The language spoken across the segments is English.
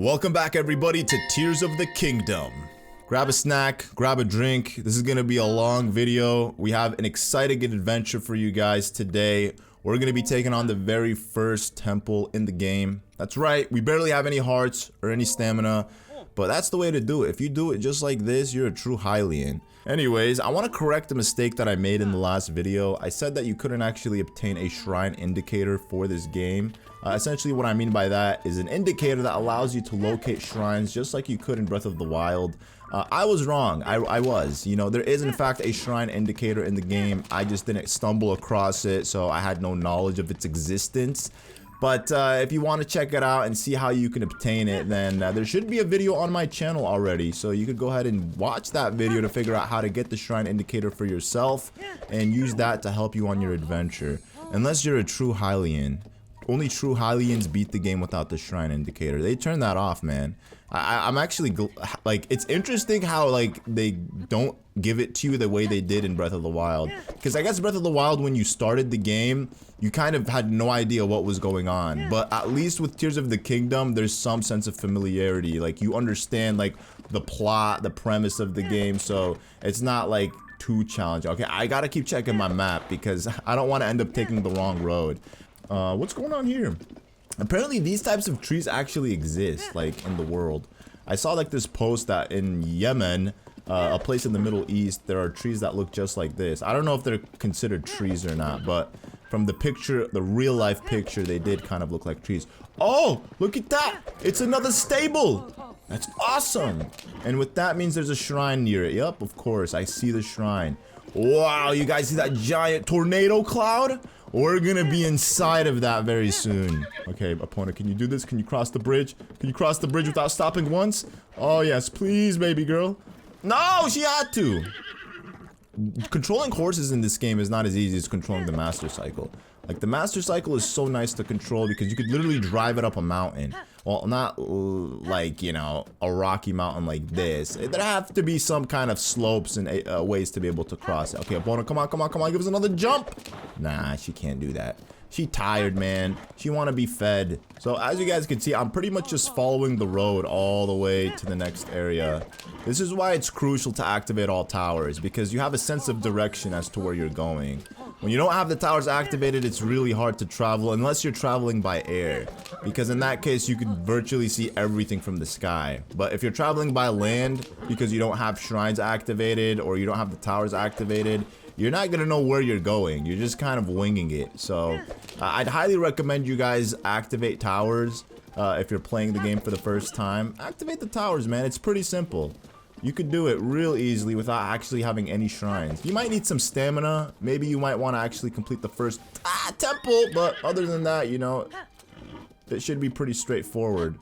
Welcome back everybody to Tears of the Kingdom. Grab a snack, grab a drink. This is gonna be a long video. We have an exciting adventure for you guys today. We're gonna be taking on the very first temple in the game. That's right, we barely have any hearts or any stamina, but that's the way to do it. If you do it just like this, you're a true Hylian. Anyways, I want to correct a mistake that I made in the last video. I said that you couldn't actually obtain a shrine indicator for this game. Essentially what I mean by that is an indicator that allows you to locate shrines just like you could in Breath of the Wild. I was wrong. I was. You know, there is in fact a shrine indicator in the game. I just didn't stumble across it, so I had no knowledge of its existence. But if you want to check it out and see how you can obtain it, then there should be a video on my channel already. So you could go ahead and watch that video to figure out how to get the shrine indicator for yourself and use that to help you on your adventure. Unless you're a true Hylian. Only true Hylians beat the game without the shrine indicator. They turn that off, man. I'm actually like, it's interesting how like they don't give it to you the way they did in Breath of the Wild. Because I guess Breath of the Wild, when you started the game, you kind of had no idea what was going on. But at least with Tears of the Kingdom, there's some sense of familiarity. Like you understand like the plot, the premise of the game. So it's not like too challenging. Okay, I gotta keep checking my map because I don't want to end up taking the wrong road. What's going on here? Apparently these types of trees actually exist, like, in the world. I saw, like, this post that in Yemen, a place in the Middle East, there are trees that look just like this. I don't know if they're considered trees or not, but from the picture, the real-life picture, they did kind of look like trees. Oh, look at that! It's another stable! That's awesome! And with that means there's a shrine near it. Yup, of course, I see the shrine. Wow, you guys see that giant tornado cloud? We're gonna be inside of that very soon. Okay, opponent, can you do this? Can you cross the bridge? Can you cross the bridge without stopping once? Oh yes, please, baby girl. No, she had to. Controlling horses in this game is not as easy as controlling the Master Cycle. Like, the Master Cycle is so nice to control because you could literally drive it up a mountain. Well, not like, you know, a rocky mountain like this. There have to be some kind of slopes and ways to be able to cross it. Okay, opponent, come on, come on, come on, give us another jump. Nah, she can't do that. She tired, man. She want to be fed. So as you guys can see, I'm pretty much just following the road all the way to the next area. This is why it's crucial to activate all towers, because you have a sense of direction as to where you're going. When you don't have the towers activated, it's really hard to travel unless you're traveling by air, because in that case you could virtually see everything from the sky. But if you're traveling by land because you don't have shrines activated or you don't have the towers activated, you're not gonna know where you're going. You're just kind of winging it. So I'd highly recommend you guys activate towers if you're playing the game for the first time. Activate the towers, man. It's pretty simple. You could do it real easily without actually having any shrines. You might need some stamina. Maybe you might want to actually complete the first temple, but other than that, you know, it should be pretty straightforward.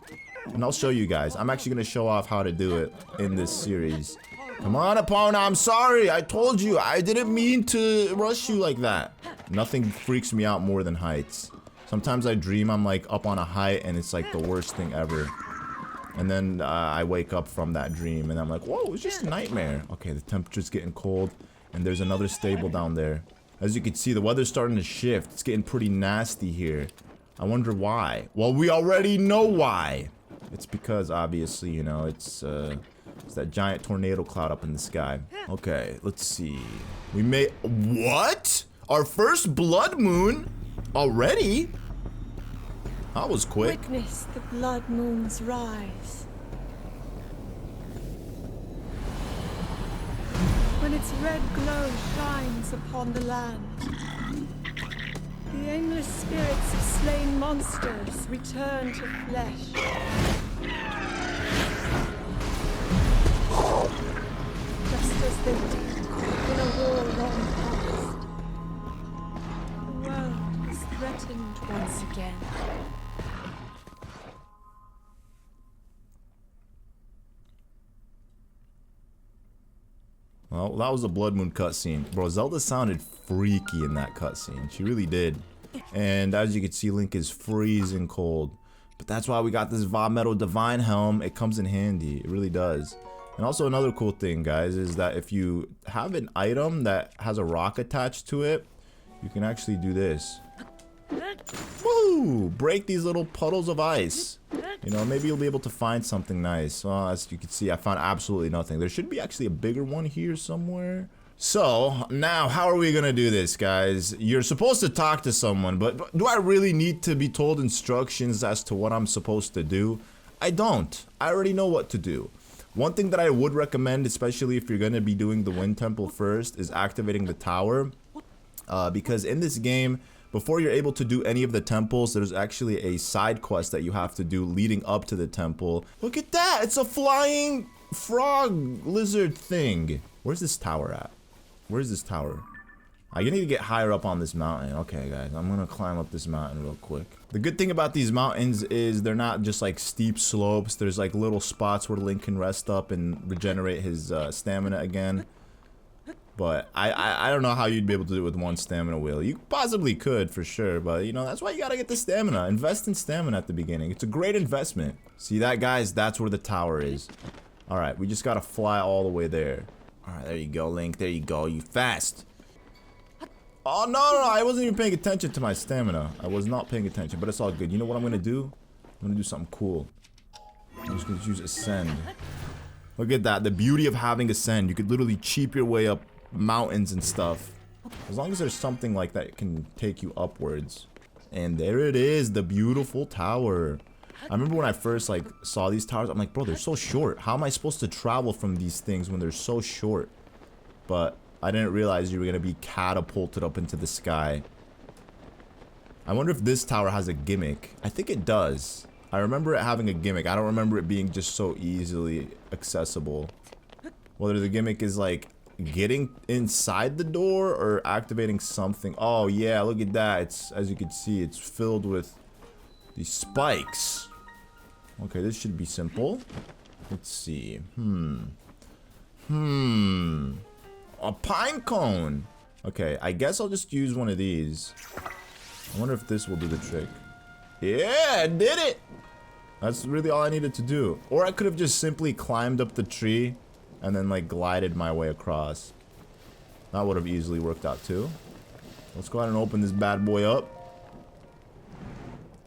And I'll show you guys. I'm actually going to show off how to do it in this series. Come on, opponent, I'm sorry. I told you, I didn't mean to rush you like that. Nothing freaks me out more than heights. Sometimes I dream I'm like up on a height and it's like the worst thing ever. And then I wake up from that dream and I'm like, whoa, it's just a nightmare. Okay, the temperature's getting cold and there's another stable down there. As you can see, the weather's starting to shift. It's getting pretty nasty here. I wonder why. Well, we already know why. It's because obviously, you know, it's that giant tornado cloud up in the sky. Okay, let's see. We made, what? Our first blood moon already? That was quick. Witness the blood moon's rise. When its red glow shines upon the land, the aimless spirits of slain monsters return to flesh. Just as they did in a war long past. The world is threatened once again. Well, that was a Blood Moon cutscene. Bro, Zelda sounded freaky in that cutscene. She really did. And as you can see, Link is freezing cold. But that's why we got this Va Metal Divine Helm. It comes in handy. It really does. And also another cool thing, guys, is that if you have an item that has a rock attached to it, you can actually do this. Woo! Break these little puddles of ice. You know, maybe you'll be able to find something nice. Well, as you can see, I found absolutely nothing. There should be actually a bigger one here somewhere. So, now, how are we gonna do this, guys? You're supposed to talk to someone, but do I really need to be told instructions as to what I'm supposed to do? I don't. I already know what to do. One thing that I would recommend, especially if you're gonna be doing the Wind Temple first, is activating the tower. Because in this game, before you're able to do any of the temples, there's actually a side quest that you have to do leading up to the temple. Look at that! It's a flying frog lizard thing. Where's this tower at? Where's this tower? I need to get higher up on this mountain. Okay, guys, I'm gonna climb up this mountain real quick. The good thing about these mountains is they're not just like steep slopes. There's like little spots where Link can rest up and regenerate his stamina again. But I don't know how you'd be able to do it with one stamina wheel. You possibly could for sure, but you know, that's why you gotta get the stamina. Invest in stamina at the beginning. It's a great investment. See that, guys? That's where the tower is. Alright, we just gotta fly all the way there. Alright, there you go, Link. There you go. You fast. Oh, no, I wasn't even paying attention to my stamina. I was not paying attention, but it's all good. You know what I'm gonna do? I'm gonna do something cool. I'm just gonna use Ascend. Look at that. The beauty of having Ascend. You could literally cheap your way up mountains and stuff. As long as there's something like that can take you upwards. And there it is, the beautiful tower. I remember when I first like saw these towers, I'm like, bro, they're so short. How am I supposed to travel from these things when they're so short? But I didn't realize you were gonna be catapulted up into the sky. I wonder if this tower has a gimmick. I think it does. I remember it having a gimmick. I don't remember it being just so easily accessible. Whether the gimmick is like getting inside the door or activating something. Oh yeah, look at that. It's, as you can see, it's filled with these spikes. Okay, this should be simple. Let's see. A pine cone. Okay, I guess I'll just use one of these. I wonder if this will do the trick. Yeah, it did it. That's really all I needed to do. Or I could have just simply climbed up the tree and then like glided my way across. That would have easily worked out too. Let's go ahead and open this bad boy up.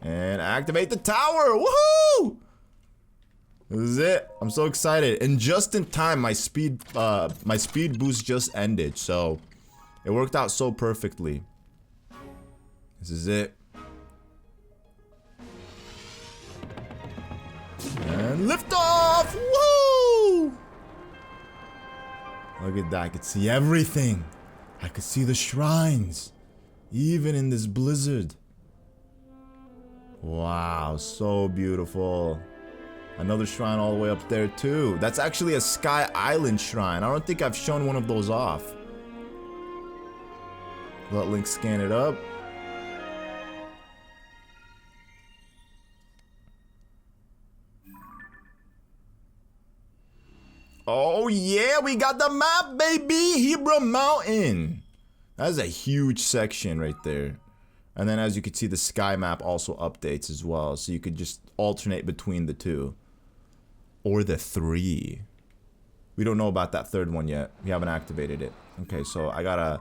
And activate the tower! Woohoo! This is it. I'm so excited. And just in time, my speed boost just ended. So it worked out so perfectly. This is it. And lift off! Woo! Look at that. I could see everything. I could see the shrines. Even in this blizzard. Wow, so beautiful. Another shrine all the way up there too. That's actually a Sky Island shrine. I don't think I've shown one of those off. Let Link scan it up. Oh yeah, we got the map, baby! Hebra Mountain. That's a huge section right there. And then as you can see, the sky map also updates as well. So you could just alternate between the two. Or the three. We don't know about that third one yet. We haven't activated it. Okay, so I gotta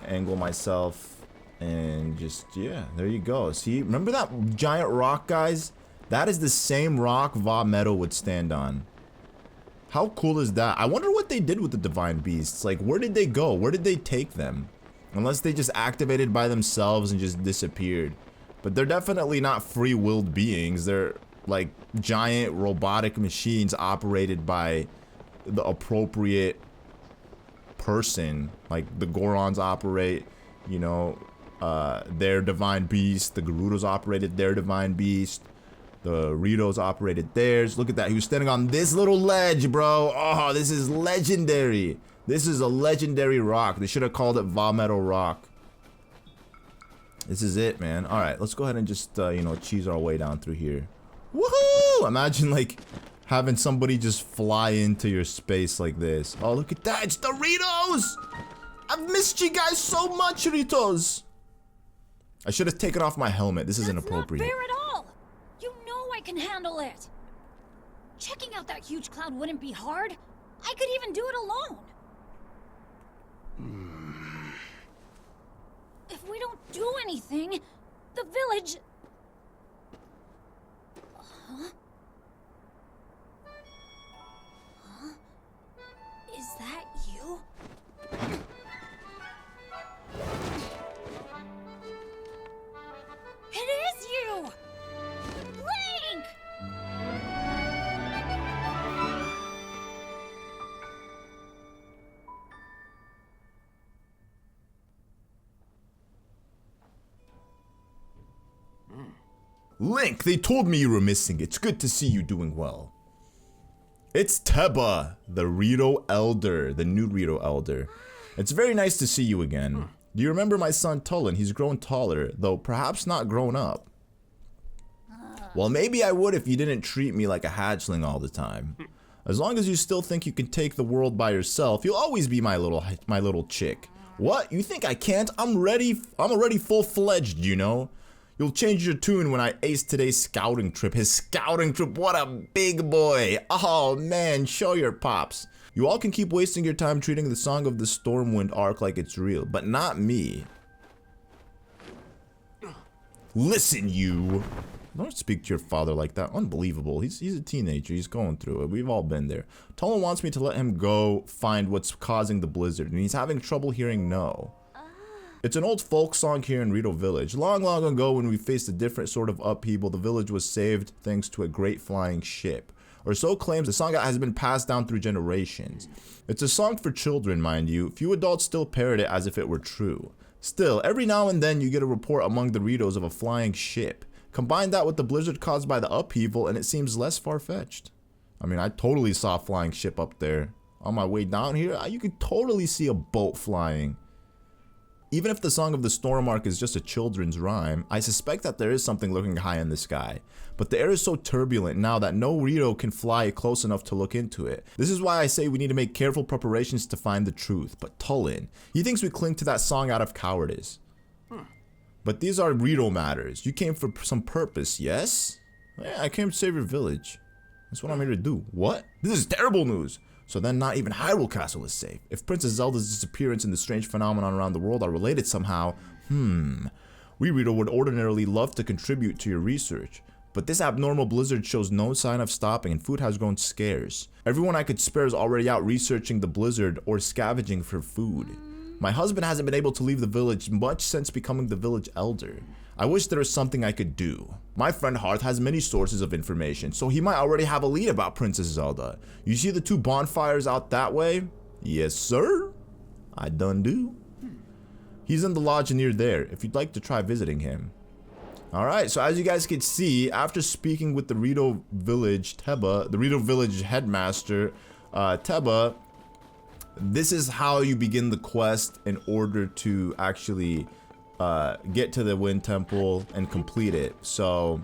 angle myself. And just, yeah, there you go. See, remember that giant rock, guys? That is the same rock Va Meadow would stand on. How cool is that? I wonder what they did with the Divine Beasts. Like, where did they go? Where did they take them? Unless they just activated by themselves and just disappeared. But they're definitely not free-willed beings. They're like giant robotic machines operated by the appropriate person. Like the Gorons operate, you know, their Divine Beast. The Gerudos operated their Divine Beast. The Ritos operated theirs. Look at that. He was standing on this little ledge, bro. Oh, this is legendary. This is a legendary rock. They should have called it Va Meadow Rock. This is it, man. All right, let's go ahead and just, you know, cheese our way down through here. Woohoo! Imagine, like, having somebody just fly into your space like this. Oh, look at that. It's the Ritos! I've missed you guys so much, Ritos. I should have taken off my helmet. This is inappropriate. That's not fair at all. You know I can handle it. Checking out that huge cloud wouldn't be hard. I could even do it alone. If we don't do anything, the village... Huh? Link, they told me you were missing. It's good to see you doing well. It's Teba, the Rito Elder, the new Rito Elder. It's very nice to see you again. Do you remember my son Tulin? He's grown taller, though perhaps not grown up. Well, maybe I would if you didn't treat me like a hatchling all the time. As long as you still think you can take the world by yourself, you'll always be my little chick. What? You think I can't? I'm already full-fledged, you know? You'll change your tune when I ace today's scouting trip. His scouting trip, what a big boy. Oh man, show your pops. You all can keep wasting your time treating the Song of the Stormwind arc like it's real, but not me. Listen, you. Don't speak to your father like that. Unbelievable. He's a teenager. He's going through it. We've all been there. Tulin wants me to let him go find what's causing the blizzard, and he's having trouble hearing no. It's an old folk song here in Rito Village. Long, long ago when we faced a different sort of upheaval, the village was saved thanks to a great flying ship. Or so claims the song that has been passed down through generations. It's a song for children, mind you. Few adults still parrot it as if it were true. Still, every now and then you get a report among the Ritos of a flying ship. Combine that with the blizzard caused by the upheaval and it seems less far-fetched. I mean, I totally saw a flying ship up there. On my way down here, you could totally see a boat flying. Even if the Song of the Storm arc is just a children's rhyme, I suspect that there is something lurking high in the sky. But the air is so turbulent now that no Rito can fly close enough to look into it. This is why I say we need to make careful preparations to find the truth. But Tulin, he thinks we cling to that song out of cowardice. But these are Rito matters. You came for some purpose, yes? Yeah, I came to save your village. That's what I'm here to do. What? This is terrible news. So then not even Hyrule Castle is safe. If Princess Zelda's disappearance and the strange phenomenon around the world are related somehow, we Rito would ordinarily love to contribute to your research. But this abnormal blizzard shows no sign of stopping and food has grown scarce. Everyone I could spare is already out researching the blizzard or scavenging for food. My husband hasn't been able to leave the village much since becoming the village elder. I wish there was something I could do. My friend Hearth has many sources of information, so he might already have a lead about Princess Zelda. You see the two bonfires out that way? Yes, sir. I done do. He's in the lodge near there, if you'd like to try visiting him. Alright, so as you guys can see, after speaking with the Rito Village Teba, the Rito Village headmaster, Teba, this is how you begin the quest in order to actually get to the Wind Temple and complete it. So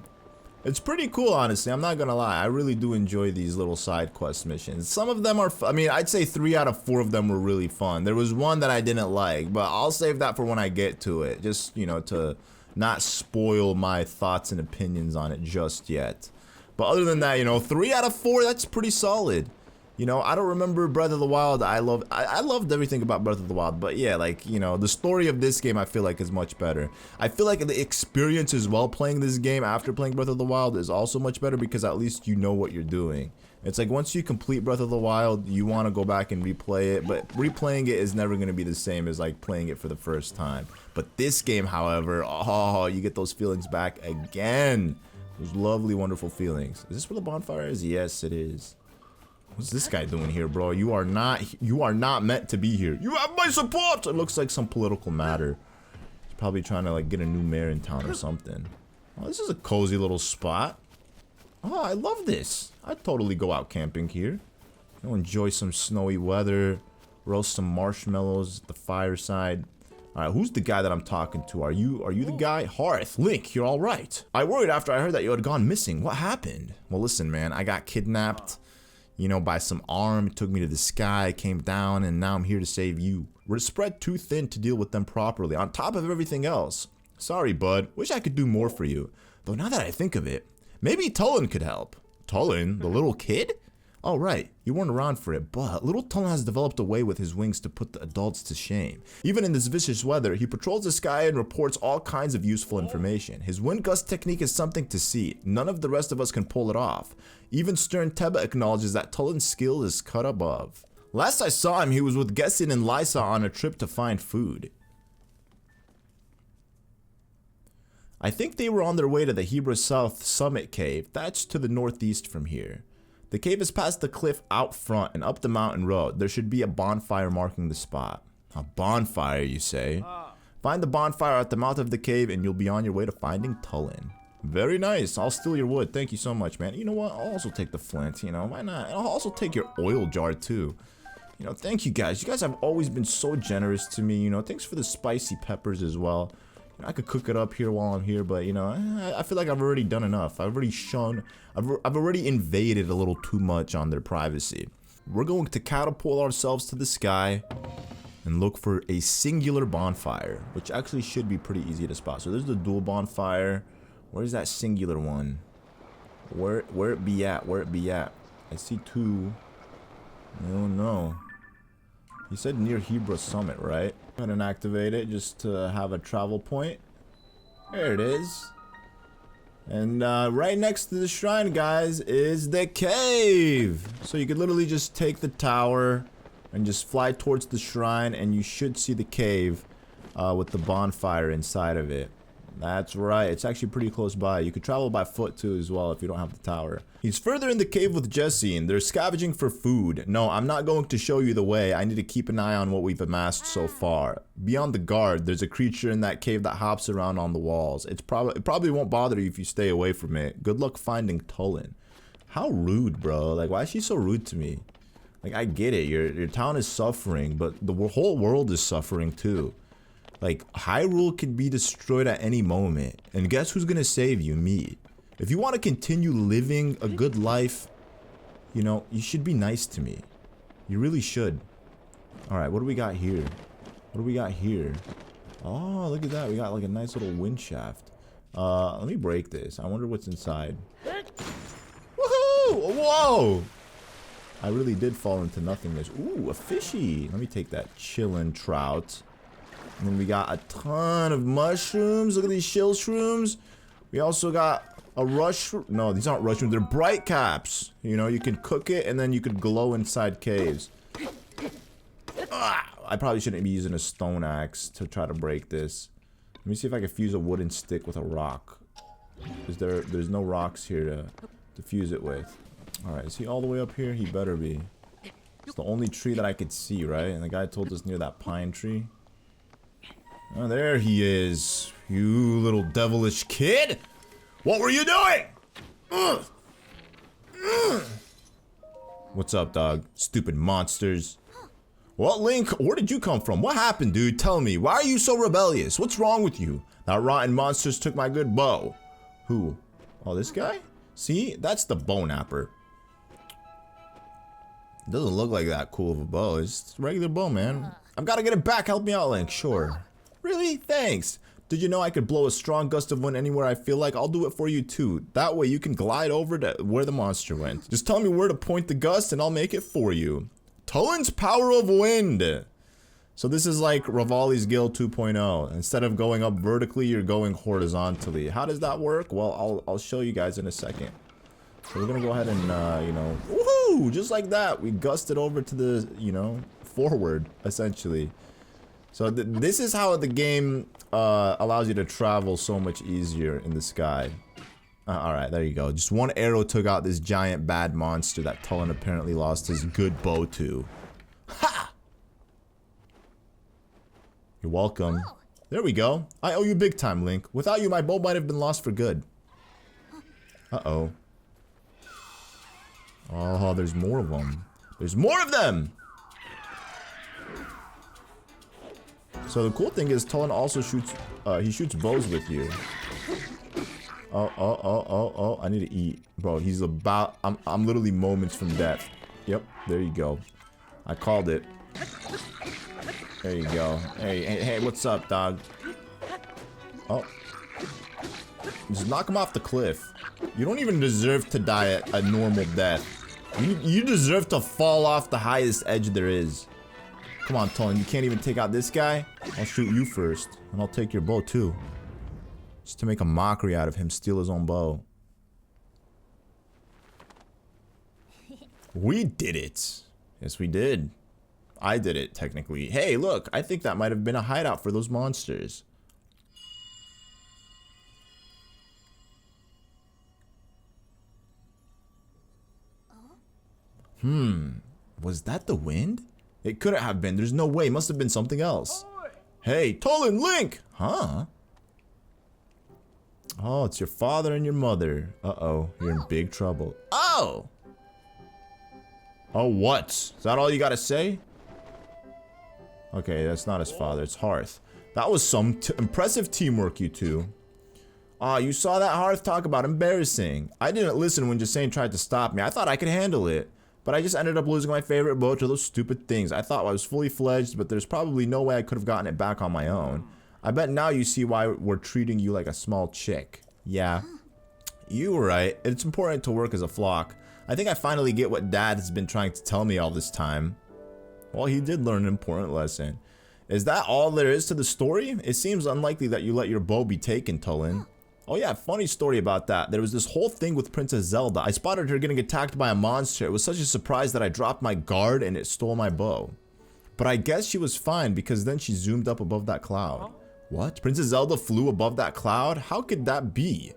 it's pretty cool, honestly. I'm not gonna lie, I really do enjoy these little side quest missions. Some of them are I mean, I'd say 3 out of 4 of them were really fun. There was one that I didn't like, but I'll save that for when I get to it, just, you know, to not spoil my thoughts and opinions on it just yet. But other than that, you know, 3 out of 4, that's pretty solid. You know, I don't remember Breath of the Wild. I loved everything about Breath of the Wild, but yeah, like, you know, the story of this game I feel like is much better. I feel like the experience as well playing this game after playing Breath of the Wild is also much better because at least you know what you're doing. It's like once you complete Breath of the Wild, you want to go back and replay it, but replaying it is never going to be the same as like playing it for the first time. But this game, however, oh, you get those feelings back again. Those lovely, wonderful feelings. Is this where the bonfire is? Yes, it is. What's this guy doing here, bro? You are not meant to be here. You have my support! It looks like some political matter. He's probably trying to like get a new mayor in town or something. Oh, this is a cozy little spot. Oh, I love this. I'd totally go out camping here. You'll enjoy some snowy weather, roast some marshmallows at the fireside. Alright, who's the guy that I'm talking to? Are you the guy? Hearth, Link, you're alright. I worried after I heard that you had gone missing. What happened? Well, listen, man, I got kidnapped. You know, by some arm, it took me to the sky, came down, and now I'm here to save you. We're spread too thin to deal with them properly, on top of everything else. Sorry, bud. Wish I could do more for you. Though now that I think of it, maybe Tulin could help. Tulin? The little kid? Oh, right. You weren't around for it, but little Tulin has developed a way with his wings to put the adults to shame. Even in this vicious weather, he patrols the sky and reports all kinds of useful information. His wind gust technique is something to see. None of the rest of us can pull it off. Even stern Teba acknowledges that Tulin's skill is cut above. Last I saw him, he was with Gessin and Lysa on a trip to find food. I think they were on their way to the Hebra South Summit Cave. That's to the northeast from here. The cave is past the cliff out front and up the mountain road. There should be a bonfire marking the spot. A bonfire, you say? Find the bonfire at the mouth of the cave and you'll be on your way to finding Tulin. Very nice. I'll steal your wood. Thank you so much, man. You know what? I'll also take the flint, you know. Why not? I'll also take your oil jar, too. You know, thank you guys. You guys have always been so generous to me, you know. Thanks for the spicy peppers as well. You know, I could cook it up here while I'm here, but, you know, I feel like I've already done enough. I've already invaded a little too much on their privacy. We're going to catapult ourselves to the sky and look for a singular bonfire, which actually should be pretty easy to spot. So there's the dual bonfire. Where's that singular one? Where it be at? Where it be at? I see two. Oh no. He said near Hebra Summit, right? Go ahead and activate it just to have a travel point. There it is. And right next to the shrine, guys, is the cave. So you could literally just take the tower and just fly towards the shrine, and you should see the cave with the bonfire inside of it. That's right. It's actually pretty close by. You could travel by foot too as well if you don't have the tower. He's further in the cave with Jesse, and they're scavenging for food. No, I'm not going to show you the way. I need to keep an eye on what we've amassed so far. Beyond the guard, there's a creature in that cave that hops around on the walls. It probably won't bother you if you stay away from it. Good luck finding Tulin. How rude, bro. Like, why is she so rude to me? Like, I get it. Your town is suffering, but the whole world is suffering too. Like, Hyrule could be destroyed at any moment. And guess who's gonna save you? Me. If you want to continue living a good life, you know, you should be nice to me. You really should. Alright, what do we got here? What do we got here? Oh, look at that. We got like a nice little wind shaft. Let me break this. I wonder what's inside. Woohoo! Whoa! I really did fall into nothingness. Ooh, a fishy. Let me take that chillin' trout. And then we got a ton of mushrooms. Look at these shield shrooms. We also got a rush. No, these aren't rush shrooms. They're bright caps. You know, you can cook it and then you could glow inside caves. I probably shouldn't be using a stone axe to try to break this. Let me see if I can fuse a wooden stick with a rock. There's no rocks here to fuse it with. Alright, is he all the way up here? He better be. It's the only tree that I could see, right? And the guy told us near that pine tree. Oh, there he is. You little devilish kid! What were you doing? Ugh. Ugh. What's up, dog? Stupid monsters. Well, Link, where did you come from? What happened, dude? Tell me. Why are you so rebellious? What's wrong with you? That rotten monsters took my good bow. Who? Oh, this guy? See? That's the bow napper. Doesn't look like that cool of a bow. It's just a regular bow, man. I've got to get it back. Help me out, Link. Sure. Really? Thanks. Did you know I could blow a strong gust of wind anywhere I feel like? I'll do it for you too. That way you can glide over to where the monster went. Just tell me where to point the gust and I'll make it for you. Tulin's Power of Wind. So this is like Rivali's Guild 2.0. Instead of going up vertically, you're going horizontally. How does that work? Well, I'll show you guys in a second. So we're gonna go ahead and, you know, woohoo! Just like that, we gusted over to the, you know, forward, essentially. So this is how the game allows you to travel so much easier in the sky. Alright, there you go. Just one arrow took out this giant bad monster that Tulin apparently lost his good bow to. Ha! You're welcome. Oh. There we go. I owe you big time, Link. Without you, my bow might have been lost for good. Uh-oh. Oh, there's more of them. There's more of them! So the cool thing is Tulin also shoots, he shoots bows with you. Oh, I need to eat. Bro, he's about, I'm literally moments from death. Yep, there you go. I called it. There you go. Hey, what's up, dog? Oh. Just knock him off the cliff. You don't even deserve to die a normal death. You deserve to fall off the highest edge there is. Come on, Tulin, you can't even take out this guy? I'll shoot you first, and I'll take your bow too. Just to make a mockery out of him, steal his own bow. We did it. Yes, we did. I did it, technically. Hey, look, I think that might have been a hideout for those monsters. Was that the wind? It couldn't have been. There's no way. It must have been something else. Hey, Tulin, Link! Huh? Oh, it's your father and your mother. Uh-oh, you're in big trouble. Oh! Oh, what? Is that all you gotta say? Okay, that's not his father, it's Hearth. That was some impressive teamwork, you two. Ah, you saw that, Hearth? Talk about embarrassing. I didn't listen when Jasane tried to stop me. I thought I could handle it. But I just ended up losing my favorite bow to those stupid things. I thought I was fully fledged, but there's probably no way I could have gotten it back on my own. I bet now you see why we're treating you like a small chick. Yeah. You were right. It's important to work as a flock. I think I finally get what Dad has been trying to tell me all this time. Well, he did learn an important lesson. Is that all there is to the story? It seems unlikely that you let your bow be taken, Tulin. Oh yeah, funny story about that. There was this whole thing with Princess Zelda. I spotted her getting attacked by a monster. It was such a surprise that I dropped my guard and it stole my bow. But I guess she was fine because then she zoomed up above that cloud. What? Princess Zelda flew above that cloud? How could that be?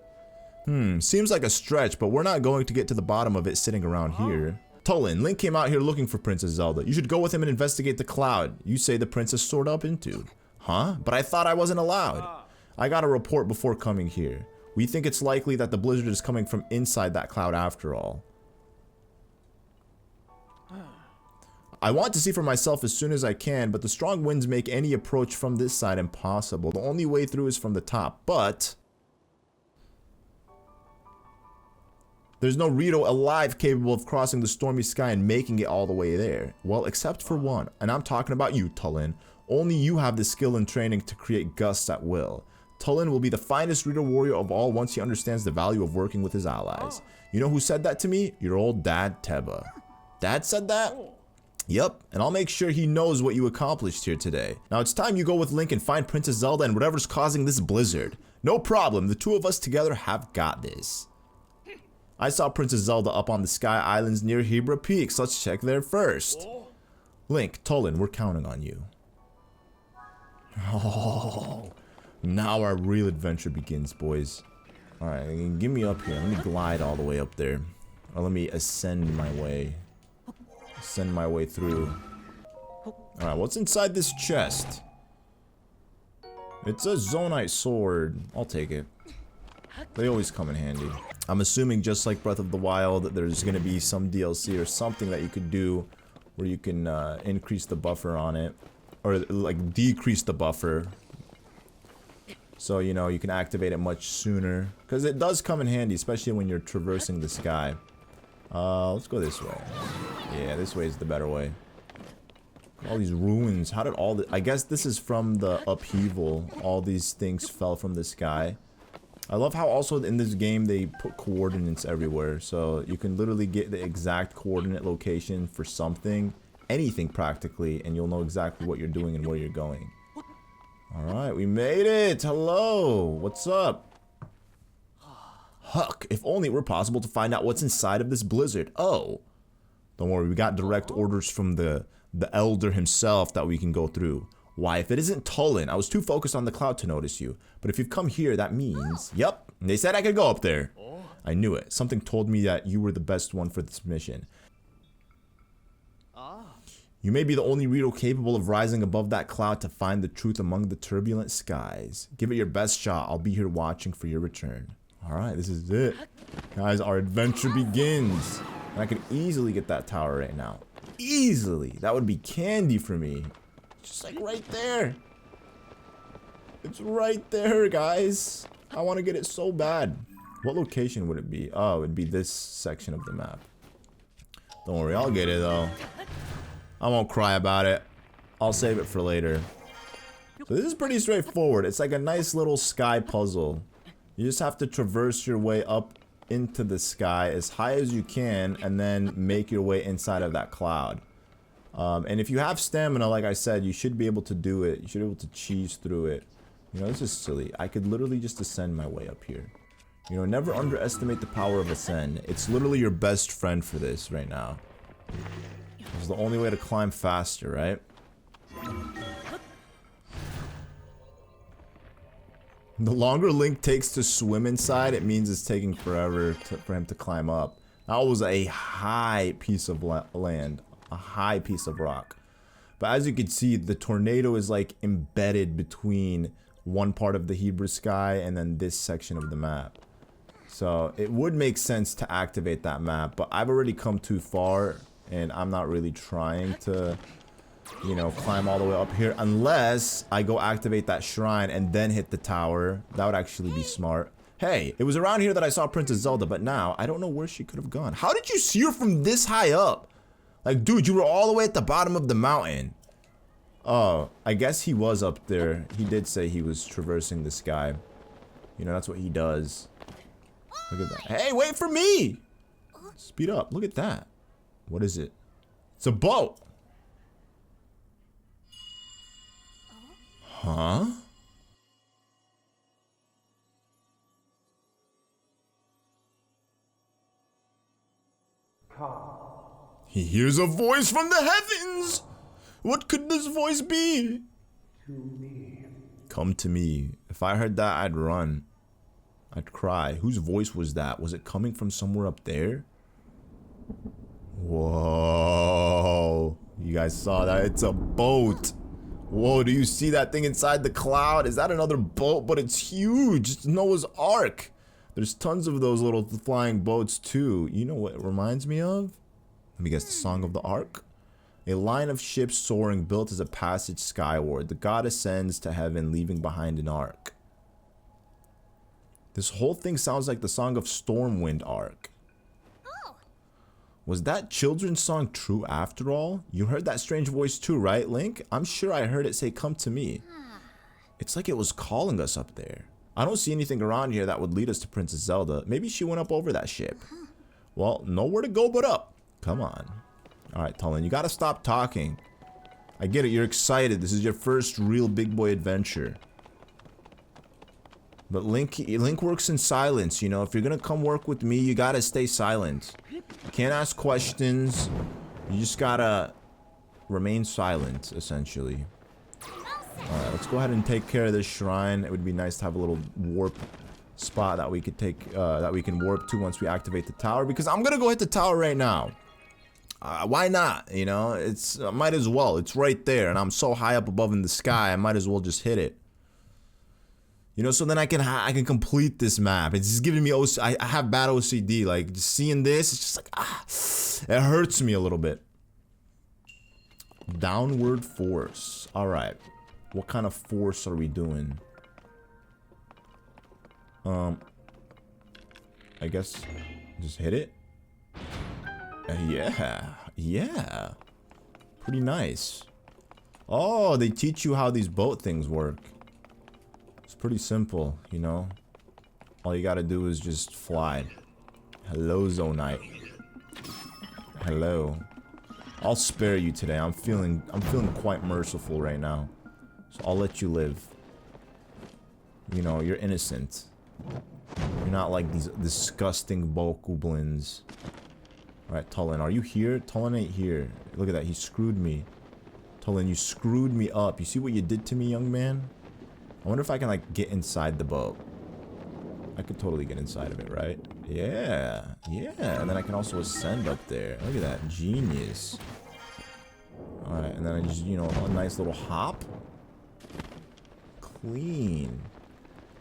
Seems like a stretch, but we're not going to get to the bottom of it sitting around here. Tulin, Link came out here looking for Princess Zelda. You should go with him and investigate the cloud you say the princess soared up into. Huh? But I thought I wasn't allowed. I got a report before coming here. We think it's likely that the blizzard is coming from inside that cloud after all. I want to see for myself as soon as I can, but the strong winds make any approach from this side impossible. The only way through is from the top, but there's no Rito alive capable of crossing the stormy sky and making it all the way there. Well, except for one, and I'm talking about you, Tulin. Only you have the skill and training to create gusts at will. Tulin will be the finest Rito warrior of all once he understands the value of working with his allies. You know who said that to me? Your old dad, Teba. Dad said that? Yep, and I'll make sure he knows what you accomplished here today. Now it's time you go with Link and find Princess Zelda and whatever's causing this blizzard. No problem, the two of us together have got this. I saw Princess Zelda up on the Sky Islands near Hebra Peaks. Let's check there first. Link, Tulin, we're counting on you. Oh, now our real adventure begins, boys. Alright, get me up here. Let me glide all the way up there. Or let me ascend my way. Ascend my way through. Alright, what's inside this chest? It's a Zonite sword. I'll take it. They always come in handy. I'm assuming just like Breath of the Wild, there's going to be some DLC or something that you could do where you can increase the buffer on it. Or like decrease the buffer. So, you know, you can activate it much sooner. Because it does come in handy, especially when you're traversing the sky. Let's go this way. Yeah, this way is the better way. All these ruins. How did all the... I guess this is from the upheaval. All these things fell from the sky. I love how also in this game they put coordinates everywhere. So you can literally get the exact coordinate location for something. Anything practically. And you'll know exactly what you're doing and where you're going. Alright, we made it! Hello! What's up? Huck, if only it were possible to find out what's inside of this blizzard. Oh! Don't worry, we got direct orders from the elder himself that we can go through. Why, if it isn't Tulin, I was too focused on the cloud to notice you. But if you've come here, that means... Yep, they said I could go up there. I knew it. Something told me that you were the best one for this mission. You may be the only Rito capable of rising above that cloud to find the truth among the turbulent skies. Give it your best shot. I'll be here watching for your return. Alright, this is it. Guys, our adventure begins. And I could easily get that tower right now. Easily. That would be candy for me. Just like right there. It's right there, guys. I want to get it so bad. What location would it be? Oh, it'd be this section of the map. Don't worry, I'll get it though. I won't cry about it. I'll save it for later. So this is pretty straightforward. It's like a nice little sky puzzle. You just have to traverse your way up into the sky as high as you can and then make your way inside of that cloud. And if you have stamina, like I said, you should be able to do it. You should be able to cheese through it. You know, this is silly. I could literally just ascend my way up here. You know, never underestimate the power of ascend. It's literally your best friend for this right now. It's the only way to climb faster, right? The longer Link takes to swim inside, it means it's taking forever for him to climb up. That was a high piece of land. A high piece of rock. But as you can see, the tornado is like embedded between one part of the Hebrew sky and then this section of the map. So it would make sense to activate that map, but I've already come too far and I'm not really trying to, you know, climb all the way up here unless I go activate that shrine and then hit the tower. That would actually be smart. Hey, it was around here that I saw Princess Zelda, but now I don't know where she could have gone. How did you see her from this high up? Like, dude, you were all the way at the bottom of the mountain. Oh, I guess he was up there. He did say he was traversing the sky. You know, that's what he does. Look at that. Hey, wait for me! Speed up. Look at that. What is it? It's a boat. Huh? He hears a voice from the heavens! What could this voice be? To me. Come to me. If I heard that, I'd run. I'd cry. Whose voice was that? Was it coming from somewhere up there? Whoa. You guys saw that? It's a boat. Whoa, do you see that thing inside the cloud? Is that another boat? But it's huge. It's Noah's Ark. There's tons of those little flying boats too. You know what it reminds me of? Let me guess, the Song of the Ark? A line of ships soaring built as a passage skyward. The god ascends to heaven, leaving behind an ark. This whole thing sounds like the Song of Stormwind Ark. Oh. Was that children's song true after all? You heard that strange voice too, right, Link? I'm sure I heard it say, come to me. It's like it was calling us up there. I don't see anything around here that would lead us to Princess Zelda. Maybe she went up over that ship. Well, nowhere to go but up. Come on. Alright, Tulin, you gotta stop talking. I get it, you're excited. This is your first real big boy adventure. But Link works in silence, you know. If you're gonna come work with me, you gotta stay silent. You can't ask questions. You just gotta remain silent, essentially. Alright, let's go ahead and take care of this shrine. It would be nice to have a little warp spot that we could take, that we can warp to once we activate the tower. Because I'm gonna go hit the tower right now. Why not? You know, it's might as well. It's right there, and I'm so high up above in the sky. I might as well just hit it. You know, so then I can complete this map. It's just giving me I have bad OCD. Like just seeing this, it's just like it hurts me a little bit. Downward force. All right, what kind of force are we doing? I guess just hit it. Yeah. Pretty nice. Oh, they teach you how these boat things work. It's pretty simple, you know. All you gotta do is just fly. Hello, Zonite. Hello. I'll spare you today. I'm feeling quite merciful right now. So I'll let you live. You know, you're innocent. You're not like these disgusting bokoblins. Alright, Tulin, are you here? Tulin ain't here. Look at that, he screwed me. Tulin, you screwed me up. You see what you did to me, young man? I wonder if I can, like, get inside the boat. I could totally get inside of it, right? Yeah. And then I can also ascend up there. Look at that, genius. Alright, and then I just, you know, a nice little hop. Clean.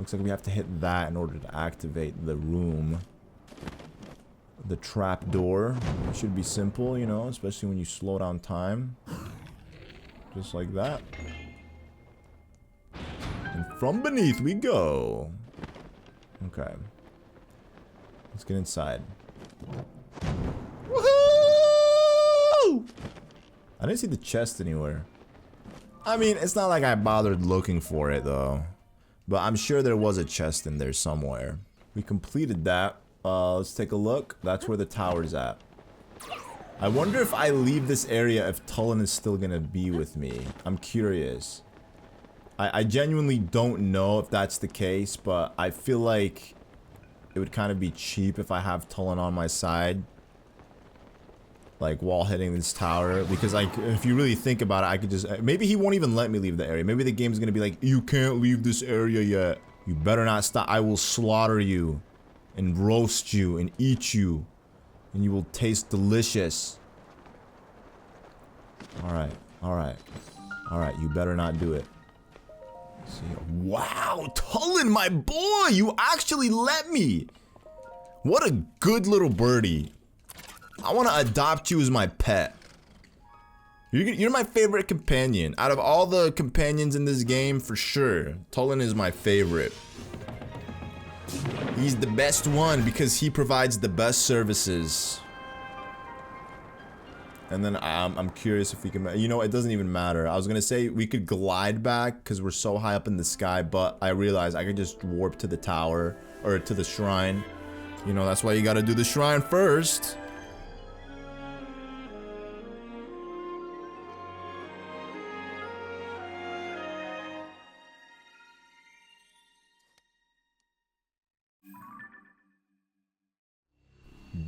Looks like we have to hit that in order to activate the room. The trap door. It should be simple, you know, especially when you slow down time. Just like that. And from beneath we go. Okay. Let's get inside. Woohoo! I didn't see the chest anywhere. I mean, it's not like I bothered looking for it though. But I'm sure there was a chest in there somewhere. We completed that. Let's take a look. That's where the tower's at. I wonder if I leave this area if Tulin is still gonna be with me. I'm curious. I genuinely don't know if that's the case, but I feel like it would kind of be cheap if I have Tulin on my side. Like, while hitting this tower. Because, like, if you really think about it, I could just... Maybe he won't even let me leave the area. Maybe the game's gonna be like, you can't leave this area yet. You better not stop. I will slaughter you. And roast you and eat you. And you will taste delicious. Alright. You better not do it. See, wow, Tulin, my boy, you actually let me. What a good little birdie. I want to adopt you as my pet. You're my favorite companion. Out of all the companions in this game, for sure, Tulin is my favorite. He's the best one because he provides the best services. And then I'm curious if we can, you know, it doesn't even matter. I was gonna say we could glide back because we're so high up in the sky, but I realized I could just warp to the tower or to the shrine. You know, that's why you gotta do the shrine first.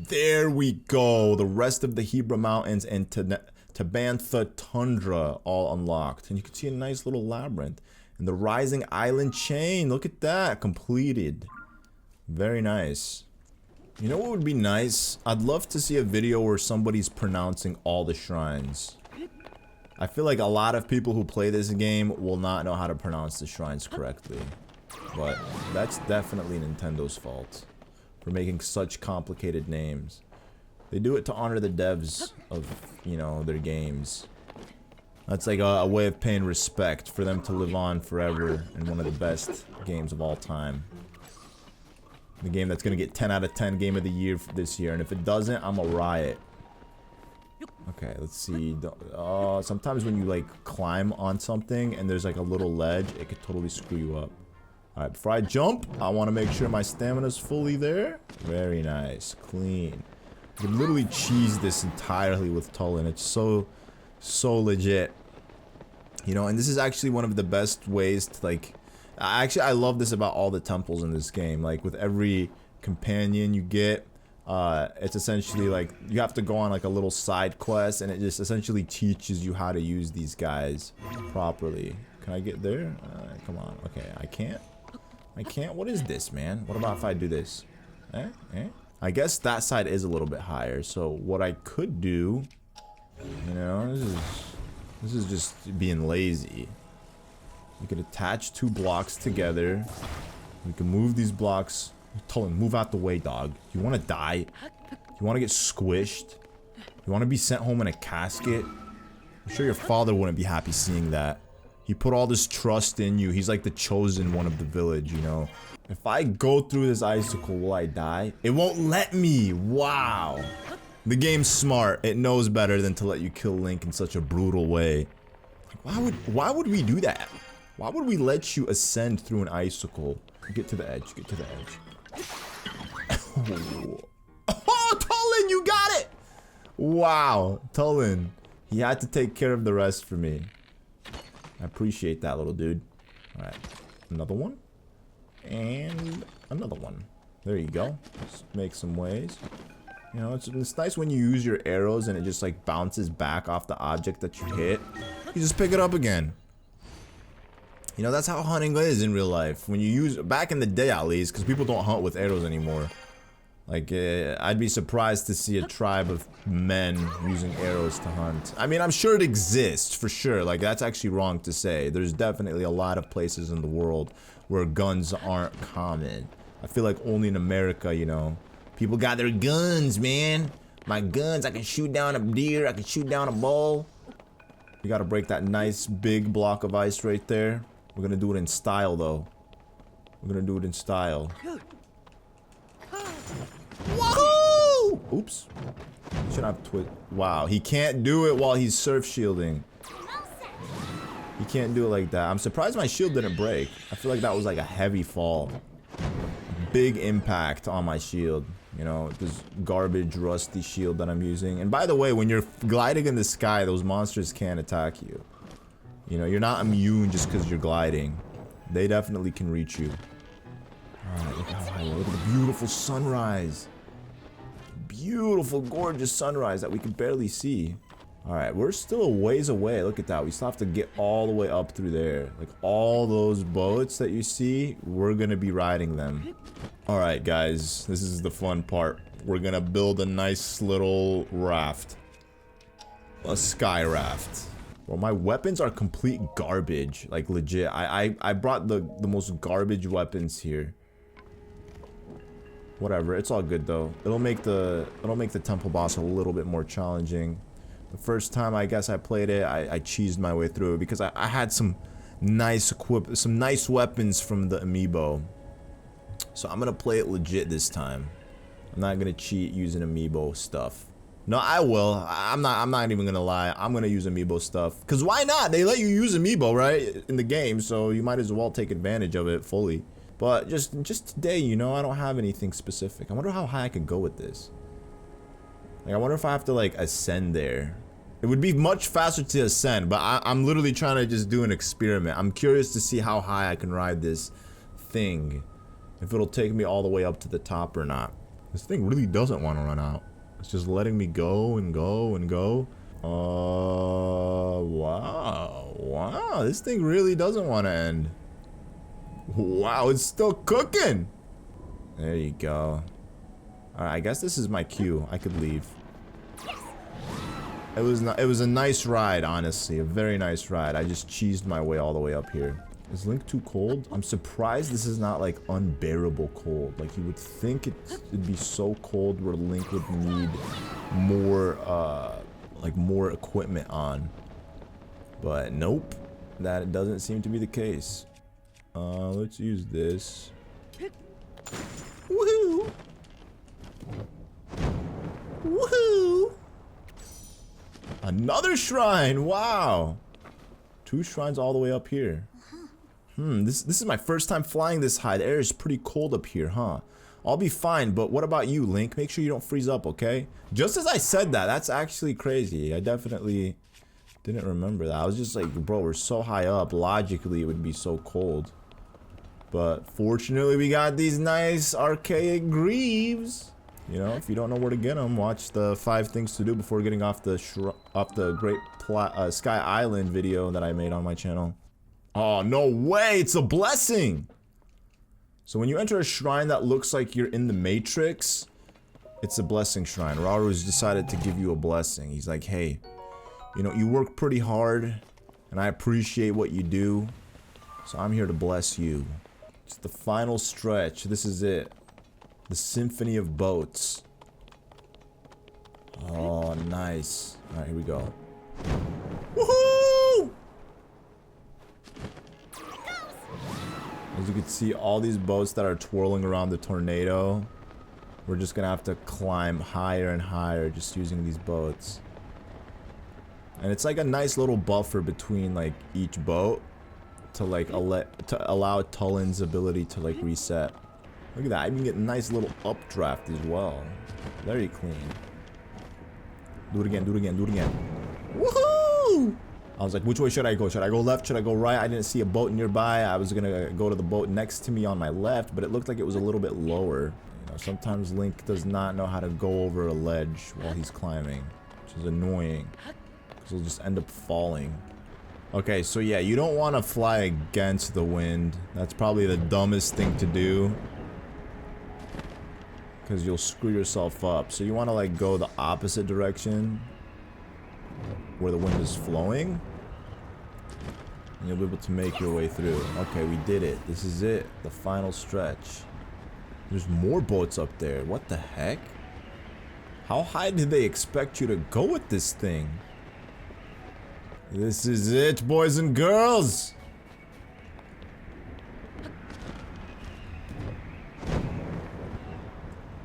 There we go. The rest of the Hebra Mountains and Tabantha Tundra all unlocked. And you can see a nice little labyrinth. And the Rising Island Chain. Look at that. Completed. Very nice. You know what would be nice? I'd love to see a video where somebody's pronouncing all the shrines. I feel like a lot of people who play this game will not know how to pronounce the shrines correctly. But that's definitely Nintendo's fault. For making such complicated names. They do it to honor the devs of, you know, their games. That's like a way of paying respect for them to live on forever in one of the best games of all time. The game that's gonna get 10 out of 10 game of the year this year, and if it doesn't, I'm a riot. Okay, let's see. Sometimes when you like climb on something and there's like a little ledge, it could totally screw you up. Alright, before I jump, I want to make sure my stamina's fully there. Very nice. Clean. You can literally cheese this entirely with Tulin. It's so legit. You know, and this is actually one of the best ways to, like... I love this about all the temples in this game. Like, with every companion you get, it's essentially like, you have to go on like a little side quest, and it just essentially teaches you how to use these guys properly. Can I get there? Come on. Okay, I can't. I can't? What is this, man? What about if I do this? I guess that side is a little bit higher. So what I could do, you know, this is just being lazy. We could attach 2 blocks together. We can move these blocks. Tulin, move out the way, dog. You want to die? You want to get squished? You want to be sent home in a casket? I'm sure your father wouldn't be happy seeing that. He put all this trust in you. He's like the chosen one of the village, you know. If I go through this icicle, will I die? It won't let me. Wow. The game's smart. It knows better than to let you kill Link in such a brutal way. Why would we do that? Why would we let you ascend through an icicle? Get to the edge. Get to the edge. Oh, Tulin, you got it! Wow, Tulin. He had to take care of the rest for me. I appreciate that, little dude. Alright. Another one. And another one. There you go. Just make some ways. You know, it's nice when you use your arrows and it just like bounces back off the object that you hit. You just pick it up again. You know, that's how hunting is in real life. When you use, back in the day at least, because people don't hunt with arrows anymore. Like, I'd be surprised to see a tribe of men using arrows to hunt. I mean, I'm sure it exists, for sure. Like, that's actually wrong to say. There's definitely a lot of places in the world where guns aren't common. I feel like only in America, you know, people got their guns, man. My guns, I can shoot down a deer, I can shoot down a bull. We gotta break that nice big block of ice right there. We're gonna do it in style, though. We're gonna do it in style. Woohoo! Oops. Should have twist. Wow, he can't do it while he's surf shielding. He can't do it like that. I'm surprised my shield didn't break. I feel like that was like a heavy fall. Big impact on my shield. You know, this garbage, rusty shield that I'm using. And by the way, when you're gliding in the sky, those monsters can't attack you. You know, you're not immune just because you're gliding. They definitely can reach you. Alright, look how high. Look at the beautiful sunrise. Beautiful, gorgeous sunrise that we can barely see. Alright, we're still a ways away. Look at that. We still have to get all the way up through there. Like, all those boats that you see, we're gonna be riding them. Alright, guys. This is the fun part. We're gonna build a nice little raft. A sky raft. Well, my weapons are complete garbage. Like, legit. I brought the most garbage weapons here. Whatever, it's all good though. It'll make the temple boss a little bit more challenging. The first time I guess I played it, I cheesed my way through it because I had some nice weapons from the amiibo. So I'm gonna play it legit this time. I'm not gonna cheat using amiibo stuff. No, I will. I'm not even gonna lie. I'm gonna use amiibo stuff. Cause why not? They let you use amiibo, right? In the game, so you might as well take advantage of it fully. But just today, you know, I don't have anything specific. I wonder how high I could go with this. Like, I wonder if I have to, like, ascend there. It would be much faster to ascend, but I'm literally trying to just do an experiment. I'm curious to see how high I can ride this thing. If it'll take me all the way up to the top or not. This thing really doesn't want to run out. It's just letting me go and go and go. Wow. Wow, this thing really doesn't want to end. Wow, it's still cooking. There you go. Alright, I guess this is my cue. I could leave. It was a nice ride, honestly. A very nice ride. I just cheesed my way all the way up here. Is Link too cold? I'm surprised this is not like unbearable cold. Like you would think it'd be so cold where Link would need more like more equipment on. But nope. That doesn't seem to be the case. Let's use this. Woohoo! Woohoo! Another shrine! Wow! 2 shrines all the way up here. This is my first time flying this high. The air is pretty cold up here, huh? I'll be fine, but what about you, Link? Make sure you don't freeze up, okay? Just as I said that, that's actually crazy. I definitely didn't remember that. I was just like, bro, we're so high up. Logically, it would be so cold. But fortunately, we got these nice archaic greaves. You know, if you don't know where to get them, watch the 5 things to do before getting off the Great Sky Island video that I made on my channel. Oh, no way! It's a blessing! So when you enter a shrine that looks like you're in the Matrix, it's a blessing shrine. Raru's decided to give you a blessing. He's like, hey, you know, you work pretty hard, and I appreciate what you do, so I'm here to bless you. It's the final stretch. This is it. The Symphony of Boats. Oh, nice. Alright, here we go. Woohoo! As you can see, all these boats that are twirling around the tornado. We're just gonna have to climb higher and higher just using these boats. And it's like a nice little buffer between like each boat to like allow Tulin's ability to like reset. Look at that, I even get a nice little updraft as well. Very clean. Do it again, do it again, do it again. Woohoo! I was like, which way should I go? Should I go left? Should I go right? I didn't see a boat nearby. I was gonna go to the boat next to me on my left, but it looked like it was a little bit lower. You know, sometimes Link does not know how to go over a ledge while he's climbing, which is annoying, because he'll just end up falling. Okay, so yeah, you don't want to fly against the wind. That's probably the dumbest thing to do, because you'll screw yourself up. So you want to like go the opposite direction where the wind is flowing, and you'll be able to make your way through. Okay, we did it. This is it. The final stretch. There's more boats up there. What the heck? How high did they expect you to go with this thing? This is it, boys and girls!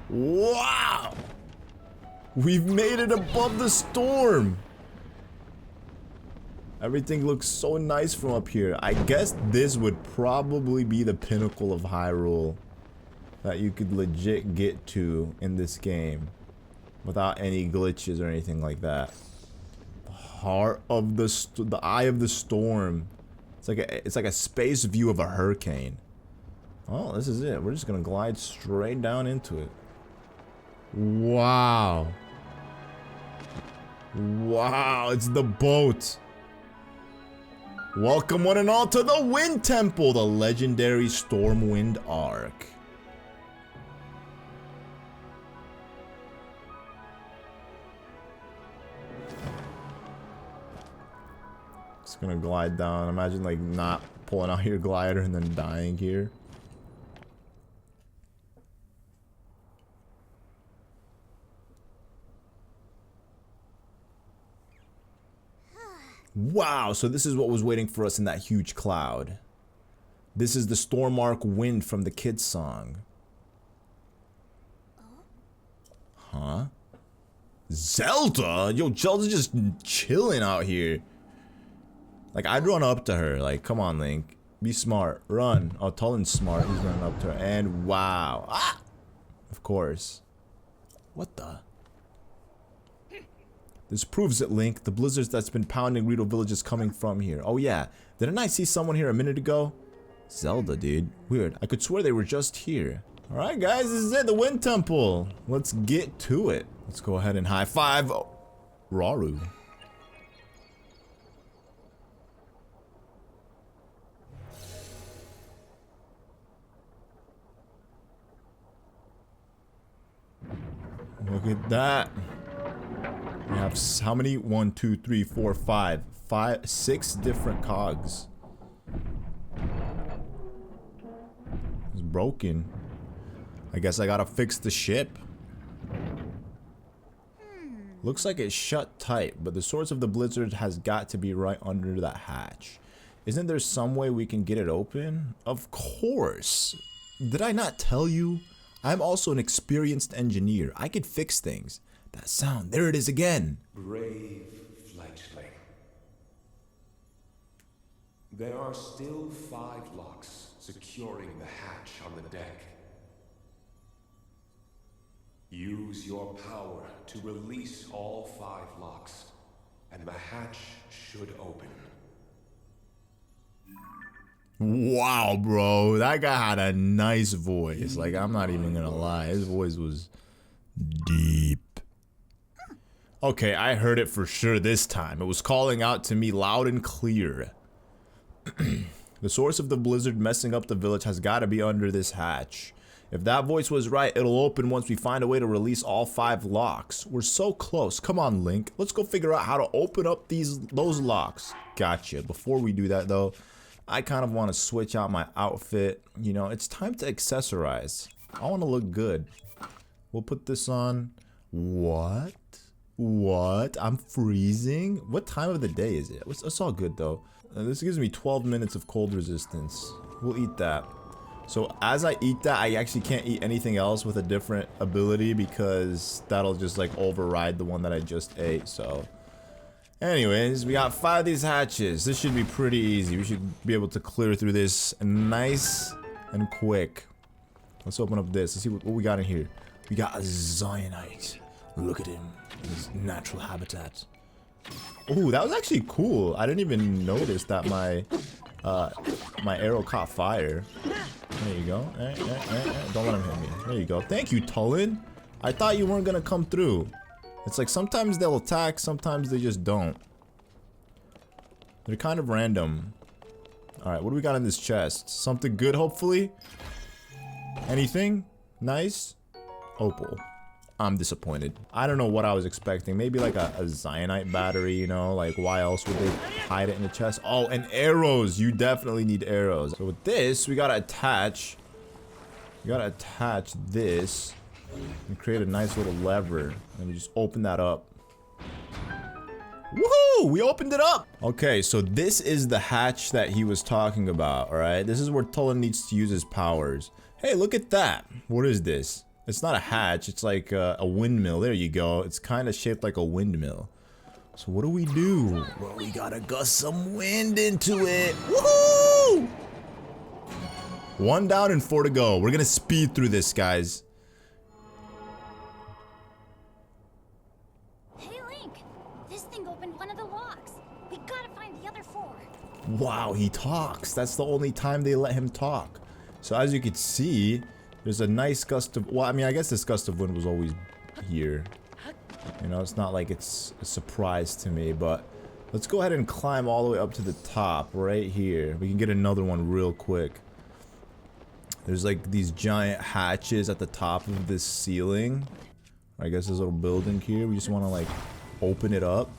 Wow! We've made it above the storm! Everything looks so nice from up here. I guess this would probably be the pinnacle of Hyrule that you could legit get to in this game without any glitches or anything like that. Heart of the eye of the storm. It's like a space view of a hurricane. Oh, this is it. We're just gonna glide straight down into it. Wow. Wow, it's the boat. Welcome one and all to the Wind Temple, the legendary Stormwind Arc. It's gonna glide down. Imagine like not pulling out your glider and then dying here. Wow, so this is what was waiting for us in that huge cloud. This is the storm arc wind from the kids' song. Huh? Zelda? Yo, Zelda's just chilling out here. Like, I'd run up to her. Like, come on, Link. Be smart. Run. Oh, Tulin's smart. He's running up to her. And wow. Ah! Of course. What the? This proves it, Link. The blizzards that's been pounding Rito Village is coming from here. Oh, yeah. Didn't I see someone here a minute ago? Zelda, dude. Weird. I could swear they were just here. Alright, guys. This is it. The Wind Temple. Let's get to it. Let's go ahead and high five Rauru. Look at that. We have how many? 1, 2, 3, 4, 5. 6 different cogs. It's broken. I guess I gotta fix the ship. Looks like it's shut tight, but the source of the blizzard has got to be right under that hatch. Isn't there some way we can get it open? Of course. Did I not tell you? I'm also an experienced engineer. I could fix things. That sound, there it is again. Brave fledgling. There are still 5 locks securing the hatch on the deck. Use your power to release all 5 locks, and the hatch should open. Wow, bro. That guy had a nice voice. Like, I'm not even gonna lie. His voice was deep. Okay, I heard it for sure this time. It was calling out to me loud and clear. The source of the blizzard messing up the village has got to be under this hatch. If that voice was right, it'll open once we find a way to release all 5 locks. We're so close. Come on, Link. Let's go figure out how to open up those locks. Gotcha. Before we do that, though, I kind of want to switch out my outfit. You know, it's time to accessorize. I want to look good. We'll put this on. What? What? I'm freezing? What time of the day is it? It's all good, though. This gives me 12 minutes of cold resistance. We'll eat that. So as I eat that, I actually can't eat anything else with a different ability because that'll just like override the one that I just ate. So anyways, we got 5 of these hatches. This should be pretty easy. We should be able to clear through this nice and quick. Let's open up this. Let's see what we got in here. We got a Zionite. Look at him. His natural habitat. Ooh, that was actually cool. I didn't even notice that my arrow caught fire. There you go. Don't let him hit me. There you go. Thank you, Tulin. I thought you weren't gonna come through. It's like sometimes they'll attack, sometimes they just don't. They're kind of random. Alright, what do we got in this chest? Something good, hopefully? Anything? Nice? Opal. I'm disappointed. I don't know what I was expecting. Maybe like a Zionite battery, you know? Like, why else would they hide it in the chest? Oh, and arrows. You definitely need arrows. So with this, we gotta attach. We gotta attach this and create a nice little lever. And we just open that up. Woohoo! We opened it up! Okay, so this is the hatch that he was talking about, alright? This is where Tulin needs to use his powers. Hey, look at that. What is this? It's not a hatch, it's like a windmill. There you go. It's kind of shaped like a windmill. So what do we do? Well, we gotta gust some wind into it. Woohoo! 1 down and 4 to go. We're gonna speed through this, guys. Hey, Link. This thing opened one of the locks. We gotta find the other 4. Wow, he talks. That's the only time they let him talk. So as you can see, there's a nice gust of, well, I mean, I guess this gust of wind was always here. You know, it's not like it's a surprise to me, but let's go ahead and climb all the way up to the top right here. We can get another one real quick. There's like these giant hatches at the top of this ceiling. I guess this little building here. We just want to like open it up.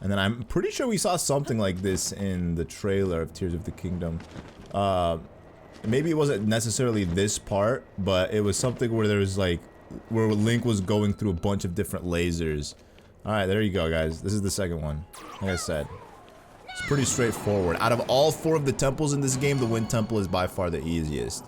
And then I'm pretty sure we saw something like this in the trailer of Tears of the Kingdom. Maybe it wasn't necessarily this part, but it was something where there was like, where Link was going through a bunch of different lasers. Alright, there you go, guys. This is the second one. Like I said, it's pretty straightforward. Out of all 4 of the temples in this game, the Wind Temple is by far the easiest.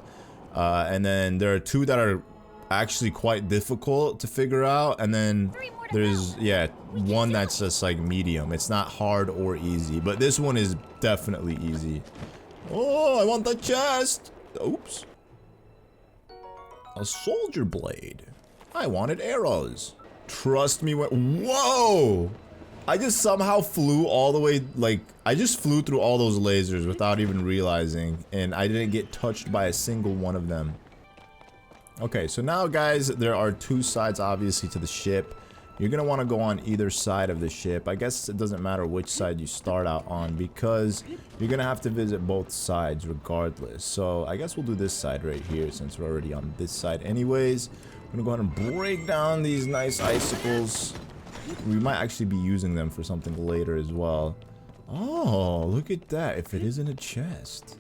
And then there are 2 that are actually quite difficult to figure out, and then there's, yeah, 1 that's just like medium. It's not hard or easy, but this one is definitely easy. Oh, I want the chest! Oops. A soldier blade. I wanted arrows. Trust me when— whoa! I just somehow flew all the way, like, I just flew through all those lasers without even realizing, and I didn't get touched by a single one of them. Okay, so now, guys, there are 2 sides, obviously, to the ship. You're gonna want to go on either side of the ship. I guess it doesn't matter which side you start out on, because you're gonna have to visit both sides regardless. So I guess we'll do this side right here, since we're already on this side anyways. I'm gonna go ahead and break down these nice icicles. We might actually be using them for something later as well. Oh, look at that. If it isn't a chest.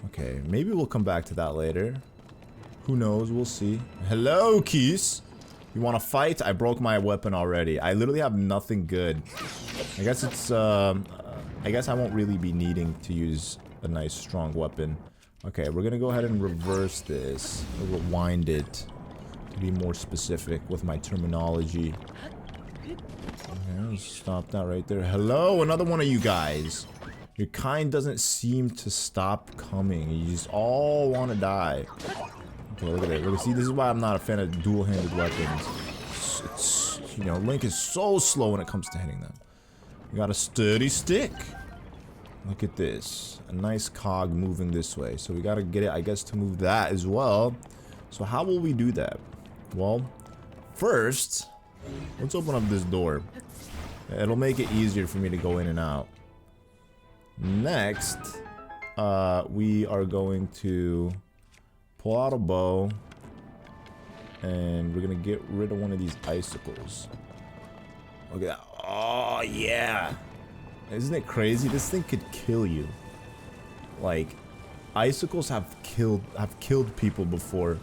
Okay, maybe we'll come back to that later. Who knows? We'll see. Hello, Keys. You want to fight? I broke my weapon already. I literally have nothing good. I guess it's, I guess I won't really be needing to use a nice strong weapon. Okay, we're gonna go ahead and reverse this. Or rewind it. To be more specific with my terminology. Okay, let's stop that right there. Hello, another one of you guys. Your kind doesn't seem to stop coming. You just all want to die. Okay, look at that. Look, see, this is why I'm not a fan of dual-handed weapons. It's, you know, Link is so slow when it comes to hitting them. You got a sturdy stick. Look at this. A nice cog moving this way. So we gotta get it, I guess, to move that as well. So how will we do that? Well, first, let's open up this door. It'll make it easier for me to go in and out. Next, we are going to pull out a bow, and we're gonna get rid of one of these icicles. Look at that. Oh yeah, isn't it crazy? This thing could kill you. Like, icicles have killed people before.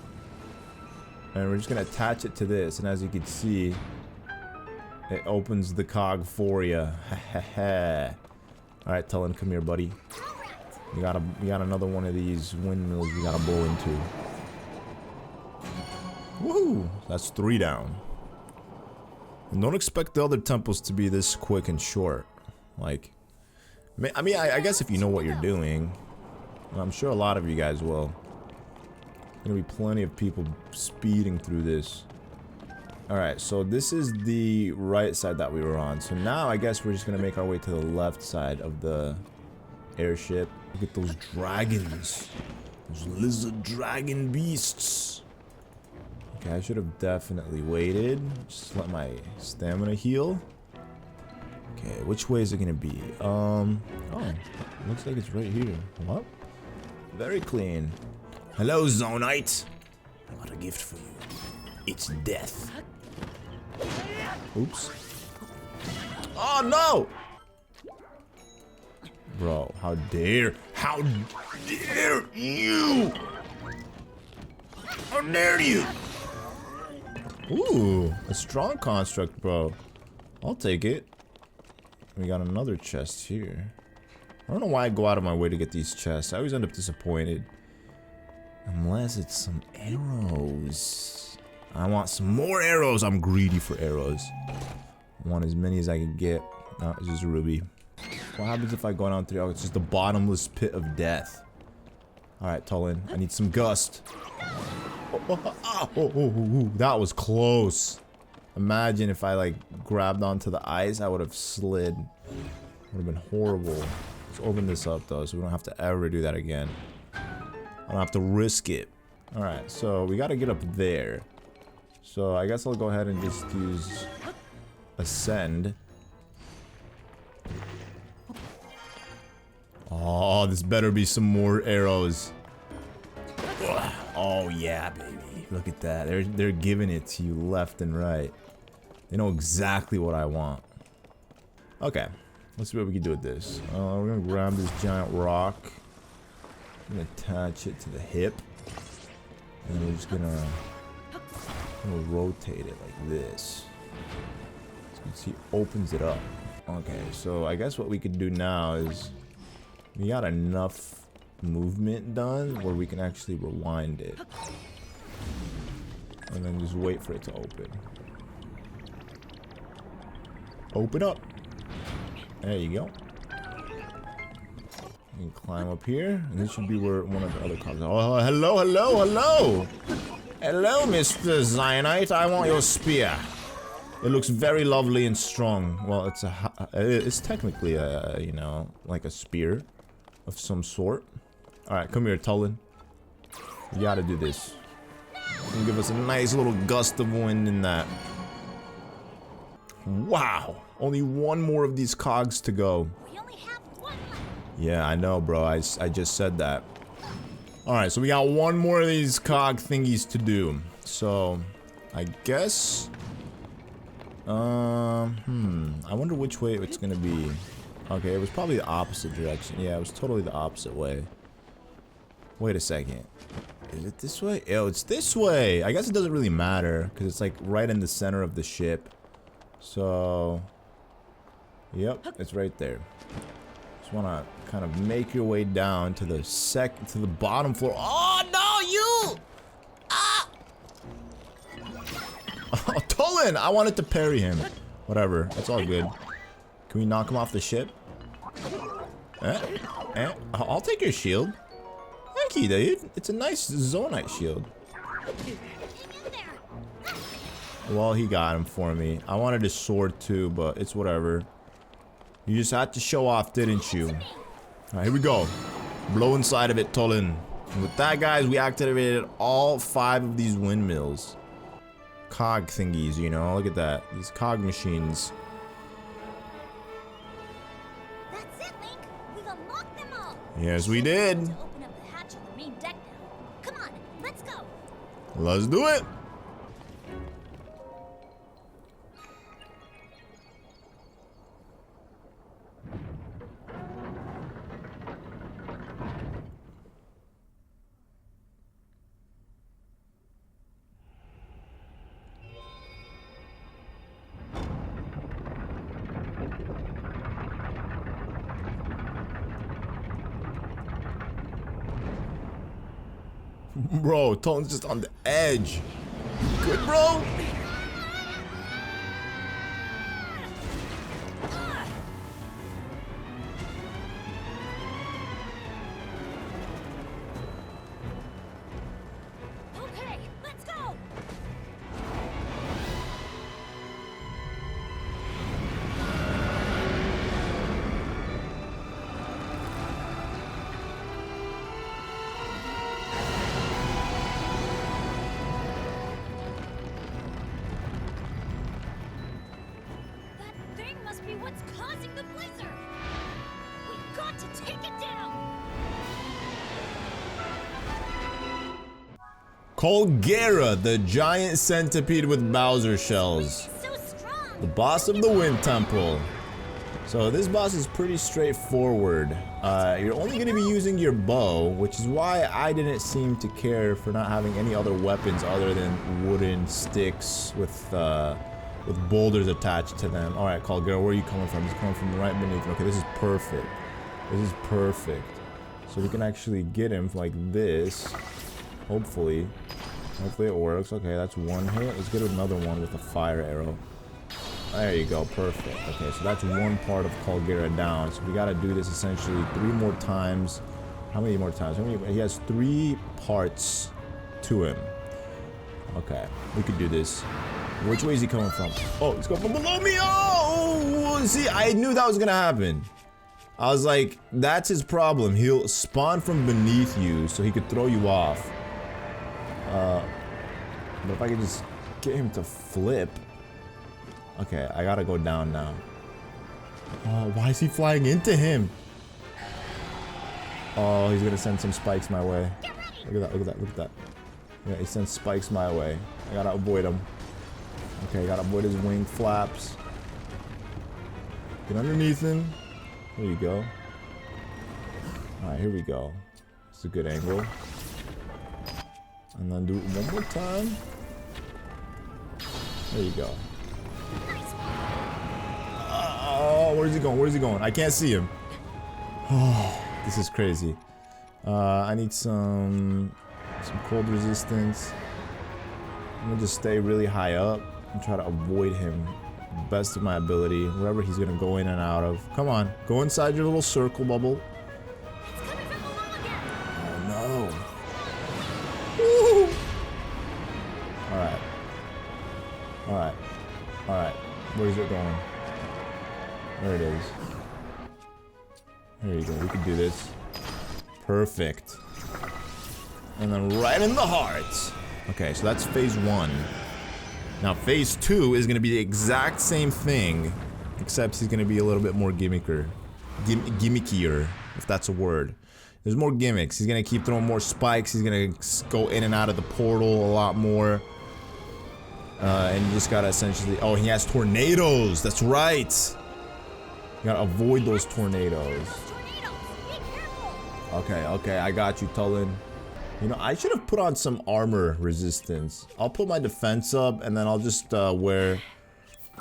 And we're just gonna attach it to this, and as you can see, it opens the cog for you. Alright, Tulin, come here, buddy. We got another one of these windmills we gotta blow into. Woo! That's 3 down. And don't expect the other temples to be this quick and short. Like, I mean, I guess if you know what you're doing, I'm sure a lot of you guys will. Gonna be plenty of people speeding through this. Alright, so this is the right side that we were on. So now I guess we're just gonna make our way to the left side of the airship. Look at those dragons. Those lizard dragon beasts. Okay, I should have definitely waited. Just let my stamina heal. Okay, which way is it gonna be? Oh, looks like it's right here. What? Very clean. Hello, Zonite. I got a gift for you. It's death. Oops. Oh no! Bro, how dare you? How dare you? Ooh, a strong construct, bro. I'll take it. We got another chest here. I don't know why I go out of my way to get these chests. I always end up disappointed. Unless it's some arrows. I want some more arrows. I'm greedy for arrows. I want as many as I can get. No, it's just a ruby. What happens if I go down 3? Oh, it's just a bottomless pit of death. Alright, Tulin. I need some gust. That was close. Imagine if I, like, grabbed onto the ice, I would have slid. Would have been horrible. Let's open this up, though, so we don't have to ever do that again. I don't have to risk it. Alright, so we gotta get up there. So I guess I'll go ahead and just use Ascend. Oh, this better be some more arrows. Oh yeah, baby. Look at that. They're giving it to you left and right. They know exactly what I want. Okay, let's see what we can do with this. We're gonna grab this giant rock. I'm gonna attach it to the hip. And then we're just gonna rotate it like this. So you can see, opens it up. Okay, so I guess what we could do now is we got enough movement done where we can actually rewind it. And then just wait for it to open. Open up. There you go. You can climb up here, and this should be where one of the other cars. Oh, hello, hello, hello! Hello, Mr. Zionite. I want your spear. It looks very lovely and strong. Well, it's technically a, you know, like a spear of some sort. All right, come here, Tulin. You gotta do this. And give us a nice little gust of wind in that. Wow! Only one more of these cogs to go. We only have one left. Yeah, I know, bro. I just said that. Alright, so we got one more of these cog thingies to do. So, I guess... I wonder which way it's gonna be. Okay, it was probably the opposite direction. Yeah, it was totally the opposite way. Wait a second. Is it this way? Oh, it's this way! I guess it doesn't really matter, because it's like right in the center of the ship. So... Yep, it's right there. Just wanna kind of make your way down to the bottom floor. Oh no, you! Ah! Oh, Tulin! I wanted to parry him. Whatever, that's all good. Can we knock him off the ship? I'll take your shield. Thank you, dude. It's a nice Zonite shield. Well, he got him for me. I wanted his sword too, but it's whatever. You just had to show off, didn't you? Alright, here we go. Blow inside of it, Tulin. And with that, guys, we activated all 5 of these windmills. Cog thingies, you know? Look at that. These cog machines. That's it, Link. We've unlocked them all. Yes, we did. To open up the hatch on the main deck now. Come on, let's go. Let's do it. Bro, Tulin's just on the edge. Good, bro? Okay, let's go. Must be what's causing the blizzard. We've got to take it down. Colgera, the giant centipede with Bowser shells. It's so strong. The boss of the Wind Temple. So this boss is pretty straightforward. You're only going to be using your bow, which is why I didn't seem to care for not having any other weapons other than wooden sticks with boulders attached to them. Alright, Colgera, where are you coming from? He's coming from right beneath. Okay, this is perfect. This is perfect. So we can actually get him like this. Hopefully. Hopefully it works. Okay, that's one hit. Let's get another one with a fire arrow. There you go, perfect. Okay, so that's one part of Colgera down. So we gotta do this essentially 3 more times. How many more times? He has 3 parts to him. Okay, we could do this. Which way is he coming from? Oh, he's coming from below me! Oh! See, I knew that was gonna happen. I was like, that's his problem. He'll spawn from beneath you so he could throw you off. But if I could just get him to flip. Okay, I gotta go down now. Oh, why is he flying into him? Oh, he's gonna send some spikes my way. Look at that, look at that, look at that. Yeah, he sends spikes my way. I gotta avoid him. Okay, gotta avoid his wing flaps. Get underneath him. There you go. Alright, here we go. It's a good angle. And then do it one more time. There you go. Oh, where's he going? Where's he going? I can't see him. Oh, this is crazy. I need some cold resistance. I'm gonna just stay really high up and try to avoid him best of my ability, wherever he's gonna go in and out of. Come on, go inside your little circle bubble. It's coming from below again. Oh no. Woo! Alright. Alright. Alright. Where's it going? There it is. There you go. We can do this. Perfect. And then right in the heart. Okay, so that's phase 1. Now phase 2 is going to be the exact same thing, except he's going to be a little bit more gimmickier, if that's a word. There's more gimmicks. He's going to keep throwing more spikes. He's going to go in and out of the portal a lot more. And you just got to essentially... Oh, he has tornadoes. That's right. You got to avoid those tornadoes. Okay, okay. I got you, Tulin. You know, I should have put on some armor resistance. I'll put my defense up, and then I'll just wear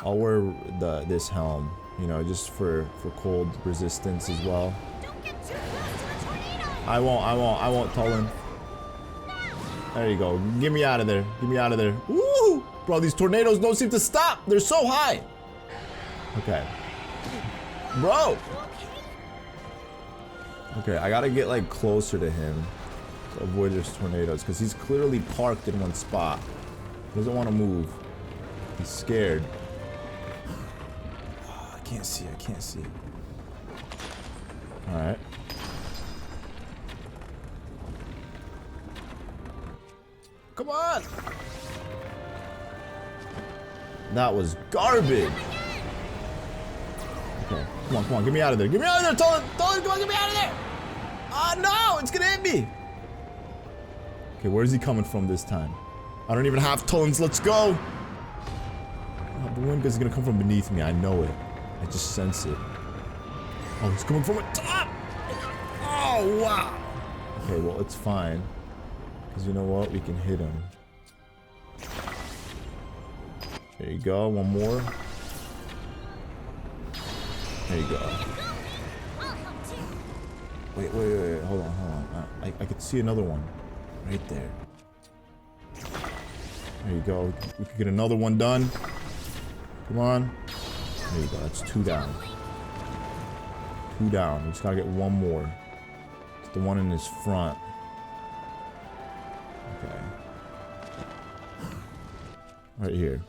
this helm. You know, just for cold resistance as well. Don't get too close to the tornado. I won't, Tulin. There you go. Get me out of there. Get me out of there. Woo! Bro, these tornadoes don't seem to stop. They're so high. Okay. Bro. Okay, I gotta get like closer to him to avoid those tornadoes, because he's clearly parked in one spot. He doesn't want to move. He's scared. Oh, I can't see. I can't see. All right. Come on. That was garbage. Okay, come on, come on, get me out of there. Get me out of there, Tulin! Tulin, come on, get me out of there! Oh no, it's gonna hit me! Okay, where's he coming from this time? I don't even have Tulin's, let's go! Oh, the wind is gonna come from beneath me, I know it. I just sense it. Oh, he's coming from the top! Oh, wow! Okay, well, it's fine. Because you know what? We can hit him. There you go, one more. There you go. Wait, hold on. I could see another one. Right there. There you go. We could get another one done. Come on. There you go, that's 2 down. 2 down, we just gotta get one more. It's the one in his front. Okay. Right here.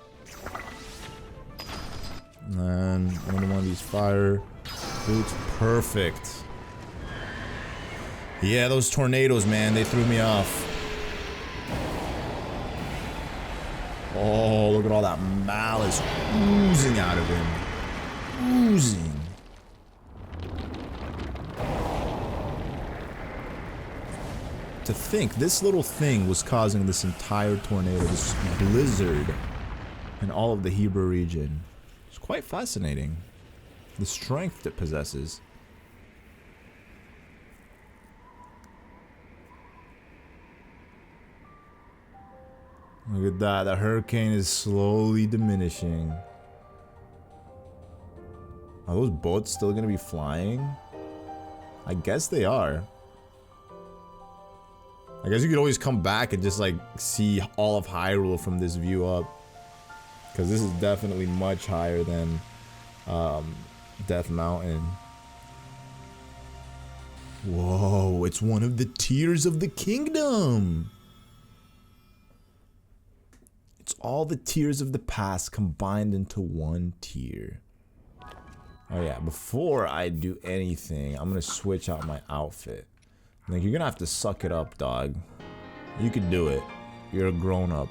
And then one of these fire boots. Perfect. Yeah, those tornadoes, man, they threw me off. Oh, look at all that malice oozing out of him. Oozing. To think this little thing was causing this entire tornado, this blizzard in all of the Hebrew region. It's quite fascinating. The strength it possesses. Look at that, the hurricane is slowly diminishing. Are those boats still gonna be flying? I guess they are. I guess you could always come back and just like see all of Hyrule from this view up. Because this is definitely much higher than Death Mountain. Whoa, it's one of the tiers of the kingdom. It's all the tiers of the past combined into one tier. Oh yeah, before I do anything, I'm gonna switch out my outfit. Like, you're gonna have to suck it up, dog. You can do it. You're a grown-up.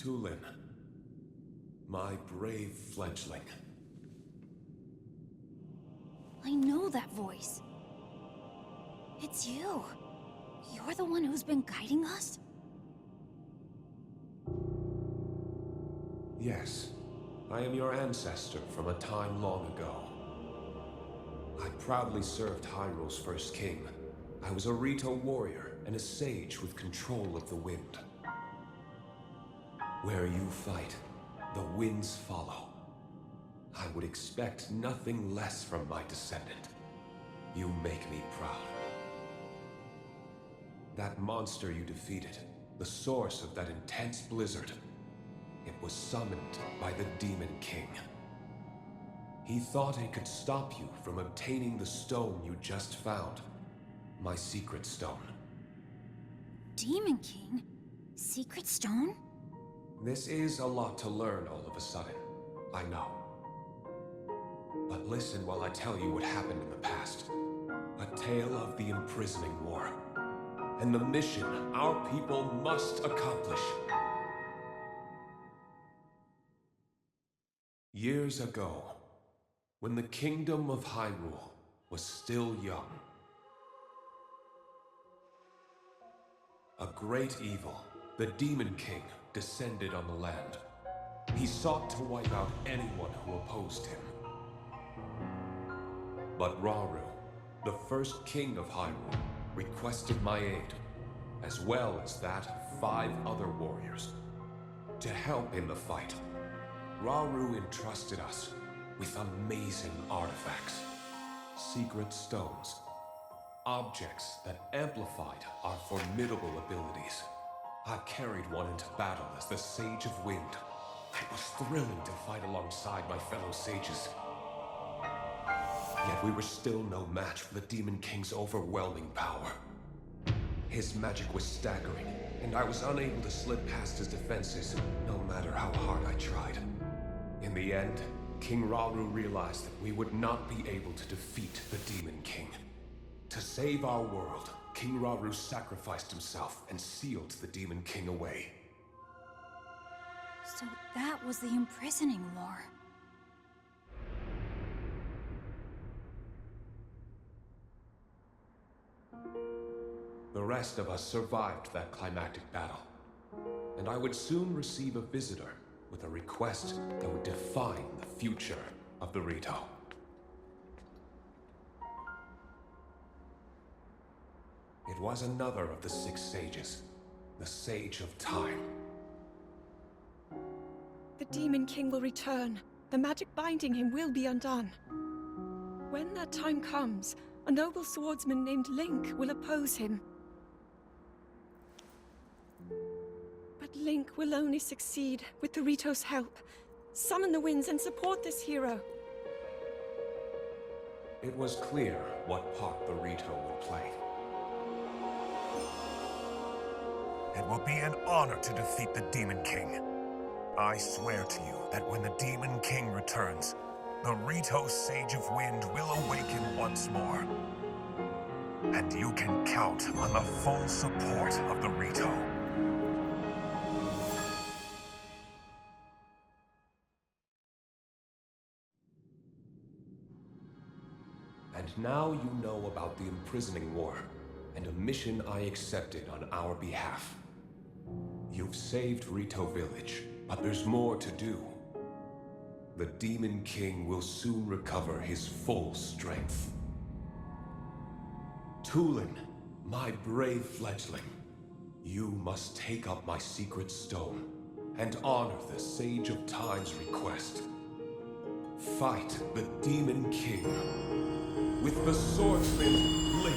Tulin, my brave fledgling. I know that voice. It's you. You're the one who's been guiding us? Yes, I am your ancestor from a time long ago. I proudly served Hyrule's first king. I was a Rito warrior and a sage with control of the wind. Where you fight, the winds follow. I would expect nothing less from my descendant. You make me proud. That monster you defeated, the source of that intense blizzard, it was summoned by the Demon King. He thought it could stop you from obtaining the stone you just found. My secret stone. Demon King? Secret stone? This is a lot to learn all of a sudden, I know. But listen while I tell you what happened in the past. A tale of the imprisoning war. And the mission our people must accomplish. Years ago, when the kingdom of Hyrule was still young, a great evil, the Demon King, descended on the land. He sought to wipe out anyone who opposed him. But Rauru, the first king of Hyrule, requested my aid, as well as that of 5 other warriors, to help in the fight. Rauru entrusted us with amazing artifacts, secret stones, objects that amplified our formidable abilities. I carried one into battle as the Sage of Wind. It was thrilling to fight alongside my fellow sages. Yet we were still no match for the Demon King's overwhelming power. His magic was staggering, and I was unable to slip past his defenses, no matter how hard I tried. In the end, King Rauru realized that we would not be able to defeat the Demon King. To save our world, King Rauru sacrificed himself and sealed the Demon King away. So that was the imprisoning war. The rest of us survived that climactic battle, and I would soon receive a visitor with a request that would define the future of the Rito. It was another of the 6 sages, the Sage of Time. The Demon King will return. The magic binding him will be undone. When that time comes, a noble swordsman named Link will oppose him. But Link will only succeed with the Rito's help. Summon the winds and support this hero. It was clear what part the Rito would play. It will be an honor to defeat the Demon King. I swear to you that when the Demon King returns, the Rito Sage of Wind will awaken once more. And you can count on the full support of the Rito. And now you know about the imprisoning war, and a mission I accepted on our behalf. You've saved Rito Village, but there's more to do. The Demon King will soon recover his full strength. Tulin, my brave fledgling, you must take up my secret stone and honor the Sage of Time's request. Fight the Demon King with the swordsman Link.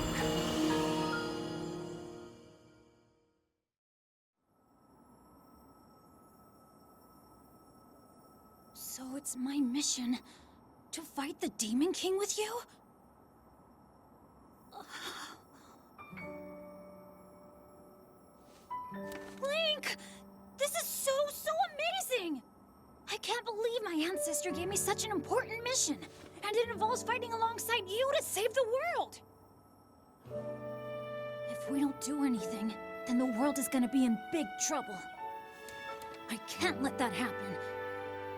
So it's my mission to fight the Demon King with you? Link! This is so amazing! I can't believe my ancestor gave me such an important mission. And it involves fighting alongside you to save the world! If we don't do anything, then the world is gonna be in big trouble. I can't let that happen.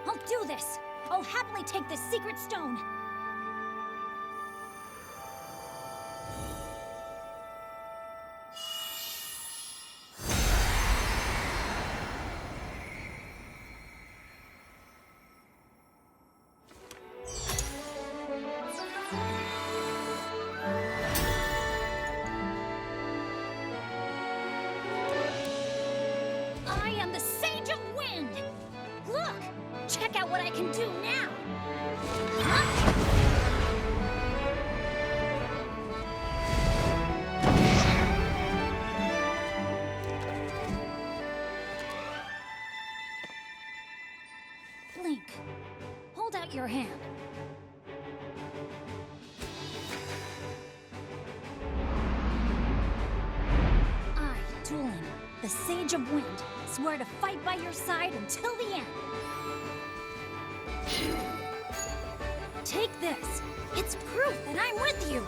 I'll do this. I'll happily take this secret stone. I am the Sage of Wind! Look! Check out what I can do now! Huh? Link, hold out your hand. I, Tulin, the Sage of Wind, swear to fight by your side until the end. Take this. It's proof that I'm with you.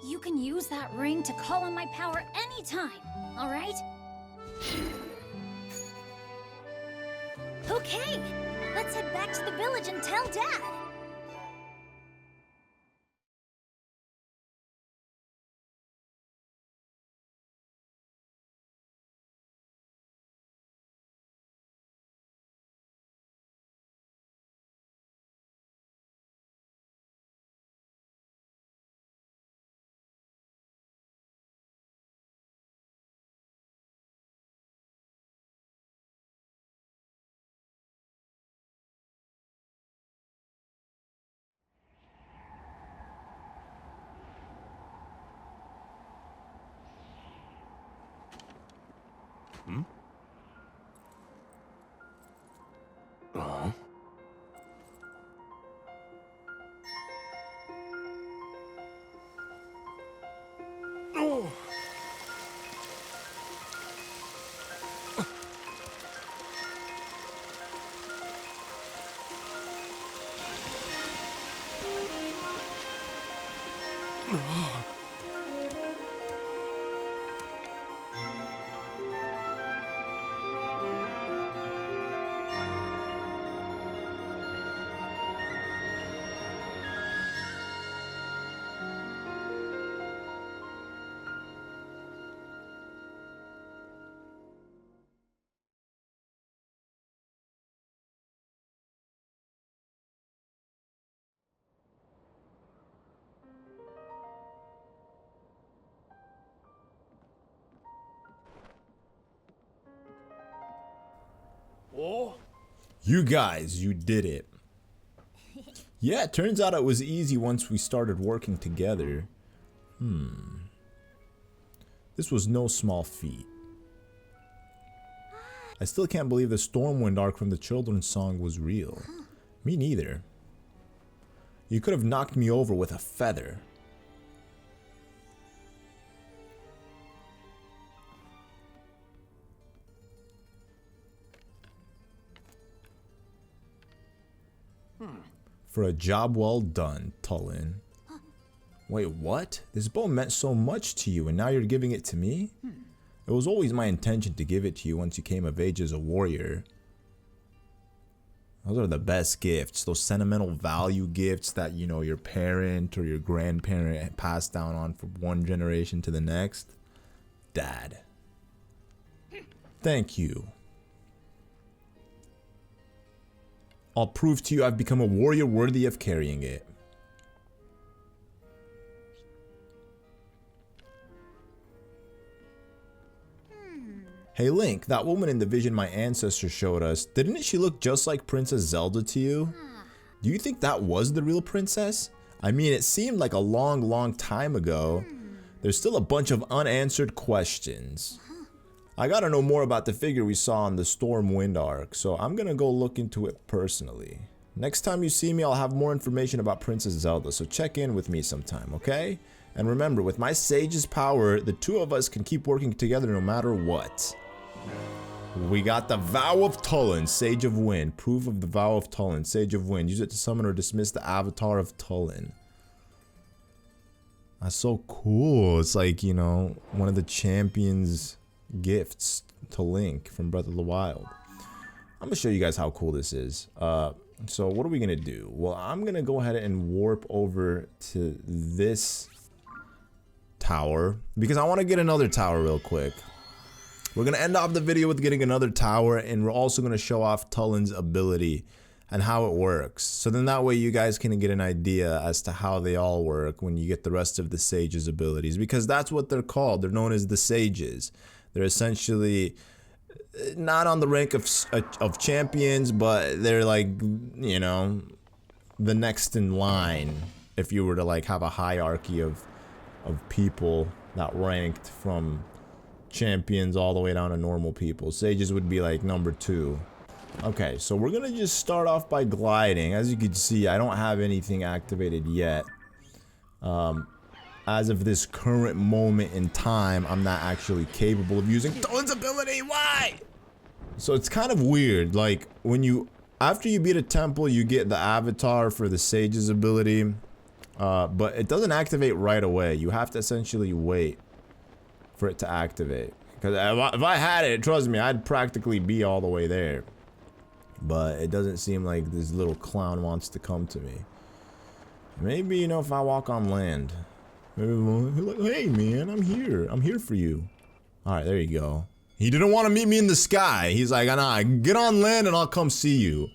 You can use that ring to call on my power anytime, all right? Okay, let's head back to the village and tell Dad. You guys, you did it. Yeah, it turns out it was easy once we started working together. This was no small feat. I still can't believe the Stormwind arc from the children's song was real. Me neither. You could have knocked me over with a feather. For a job well done, Tulin. Wait, what? This bow meant so much to you and now you're giving it to me? It was always my intention to give it to you once you came of age as a warrior. Those are the best gifts. Those sentimental value gifts that, you know, your parent or your grandparent passed down on from one generation to the next. Dad. Thank you. I'll prove to you I've become a warrior worthy of carrying it. Hey Link, that woman in the vision my ancestor showed us, didn't she look just like Princess Zelda to you? Do you think that was the real princess? I mean, it seemed like a long time ago. There's still a bunch of unanswered questions. I gotta know more about the figure we saw on the Stormwind arc, so I'm gonna go look into it personally. Next time you see me, I'll have more information about Princess Zelda, so check in with me sometime, okay? And remember, with my sage's power, the two of us can keep working together no matter what. We got the Vow of Tulin, Sage of Wind. Proof of the Vow of Tulin, Sage of Wind. Use it to summon or dismiss the avatar of Tulin. That's so cool. It's like, you know, one of the champions' gifts to Link from Breath of the Wild. I'm gonna show you guys how cool this is. So what are we gonna do? Well, I'm gonna go ahead and warp over to this tower because I want to get another tower real quick. We're gonna end off the video with getting another tower, and we're also gonna show off Tulin's ability and how it works. So then that way you guys can get an idea as to how they all work when you get the rest of the sages' abilities, because that's what they're called. They're known as the sages. They're essentially not on the rank of champions, but they're like, you know, the next in line if you were to like have a hierarchy of people that ranked from champions all the way down to normal people. Sages would be like number 2. Okay, so we're gonna just start off by gliding. As you can see, I don't have anything activated yet. As of this current moment in time, I'm not actually capable of using Tulin's ability. Why? So it's kind of weird. Like when after you beat a temple, you get the avatar for the sage's ability, but it doesn't activate right away. You have to essentially wait for it to activate. Because if I had it, trust me, I'd practically be all the way there. But it doesn't seem like this little clown wants to come to me. Maybe, you know, if I walk on land. Maybe like, hey man, I'm here. I'm here for you. Alright, there you go. He didn't want to meet me in the sky. He's like, nah, get on land and I'll come see you.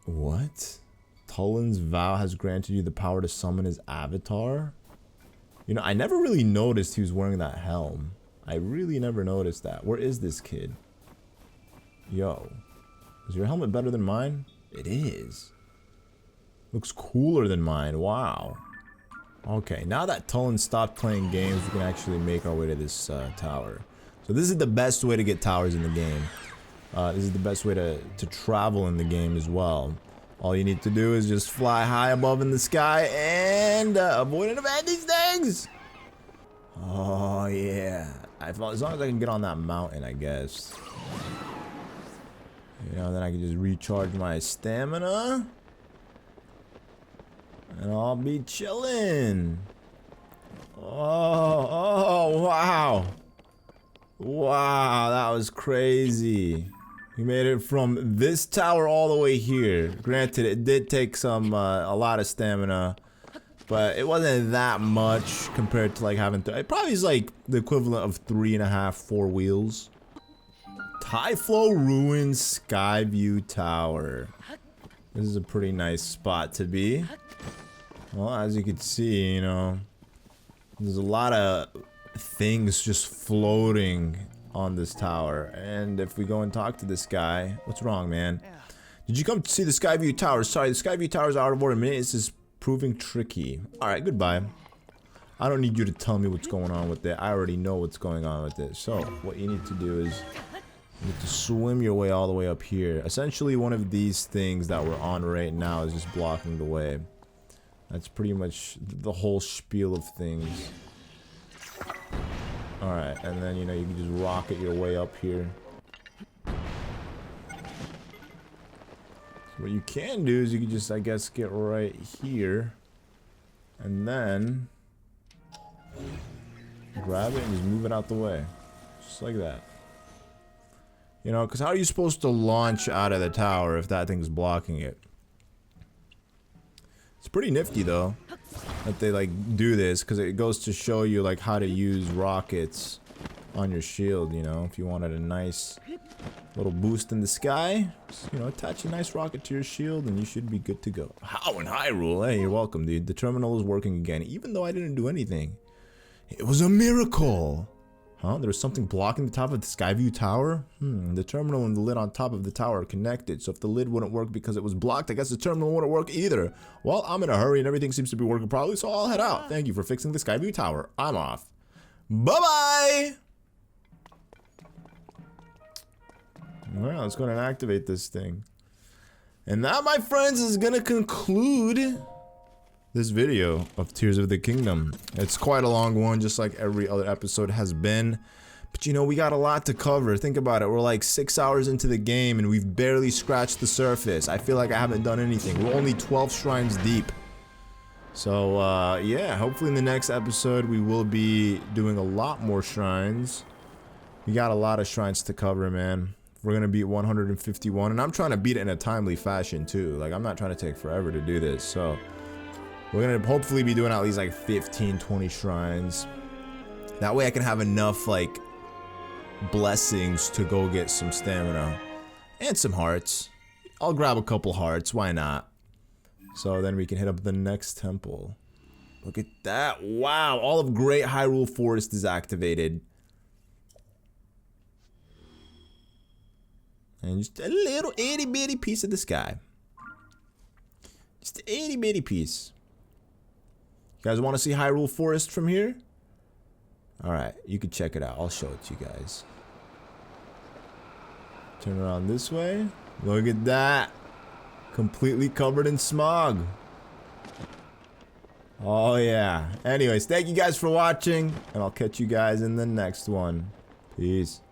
What? Tulin's vow has granted you the power to summon his avatar? You know, I never really noticed he was wearing that helm. I really never noticed that. Where is this kid? Yo. Is your helmet better than mine? It is. Looks cooler than mine. Wow. Okay, now that Tulin stopped playing games, we can actually make our way to this tower. So this is the best way to get towers in the game. This is the best way to travel in the game as well. All you need to do is just fly high above in the sky and avoid any of these things. Oh yeah. As long as I can get on that mountain, I guess. You know, then I can just recharge my stamina. And I'll be chilling. Oh, wow. Wow, that was crazy. We made it from this tower all the way here. Granted, it did take some a lot of stamina, but it wasn't that much compared to like having it probably is like the equivalent of 3.5, 4 wheels. Typhlo Ruins Skyview Tower. This is a pretty nice spot to be. Well, as you can see, you know, there's a lot of things just floating on this tower. And if we go and talk to this guy, what's wrong, man? Did you come to see the Skyview Tower? Sorry, the Skyview Tower is out of order. This is proving tricky. Alright, goodbye. I don't need you to tell me what's going on with it. I already know what's going on with it. So, what you need to do is you need to swim your way all the way up here. Essentially, one of these things that we're on right now is just blocking the way. That's pretty much the whole spiel of things. Alright, and then, you know, you can just rocket your way up here. So what you can do is you can just, I guess, get right here. And then grab it and just move it out the way. Just like that. You know, because how are you supposed to launch out of the tower if that thing's blocking it? It's pretty nifty though that they like do this, because it goes to show you like how to use rockets on your shield. You know, if you wanted a nice little boost in the sky, just, you know, attach a nice rocket to your shield and you should be good to go. How in Hyrule? Hey, you're welcome, dude. The terminal is working again, even though I didn't do anything. It was a miracle. Huh? There's something blocking the top of the Skyview tower? The terminal and the lid on top of the tower are connected. So if the lid wouldn't work because it was blocked, I guess the terminal wouldn't work either. Well, I'm in a hurry and everything seems to be working properly, so I'll head out. Thank you for fixing the Skyview tower. I'm off. Bye-bye! Well, let's go ahead and activate this thing. And that, my friends, is gonna conclude this video of Tears of the Kingdom. It's quite a long one, just like every other episode has been. But you know, we got a lot to cover. Think about it. We're like 6 hours into the game and we've barely scratched the surface. I feel like I haven't done anything. We're only 12 shrines deep. So, yeah, hopefully in the next episode we will be doing a lot more shrines. We got a lot of shrines to cover, man. We're gonna beat 151, and I'm trying to beat it in a timely fashion too. Like, I'm not trying to take forever to do this, so we're gonna hopefully be doing at least like 15-20 shrines. That way I can have enough like blessings to go get some stamina and some hearts. I'll grab a couple hearts, why not? So then we can hit up the next temple. Look at that. Wow, all of Great Hyrule Forest is activated. And just a little itty bitty piece of the sky. Just an itty bitty piece. You guys want to see Hyrule Forest from here? Alright, you can check it out. I'll show it to you guys. Turn around this way. Look at that. Completely covered in smog. Oh yeah. Anyways, thank you guys for watching. And I'll catch you guys in the next one. Peace.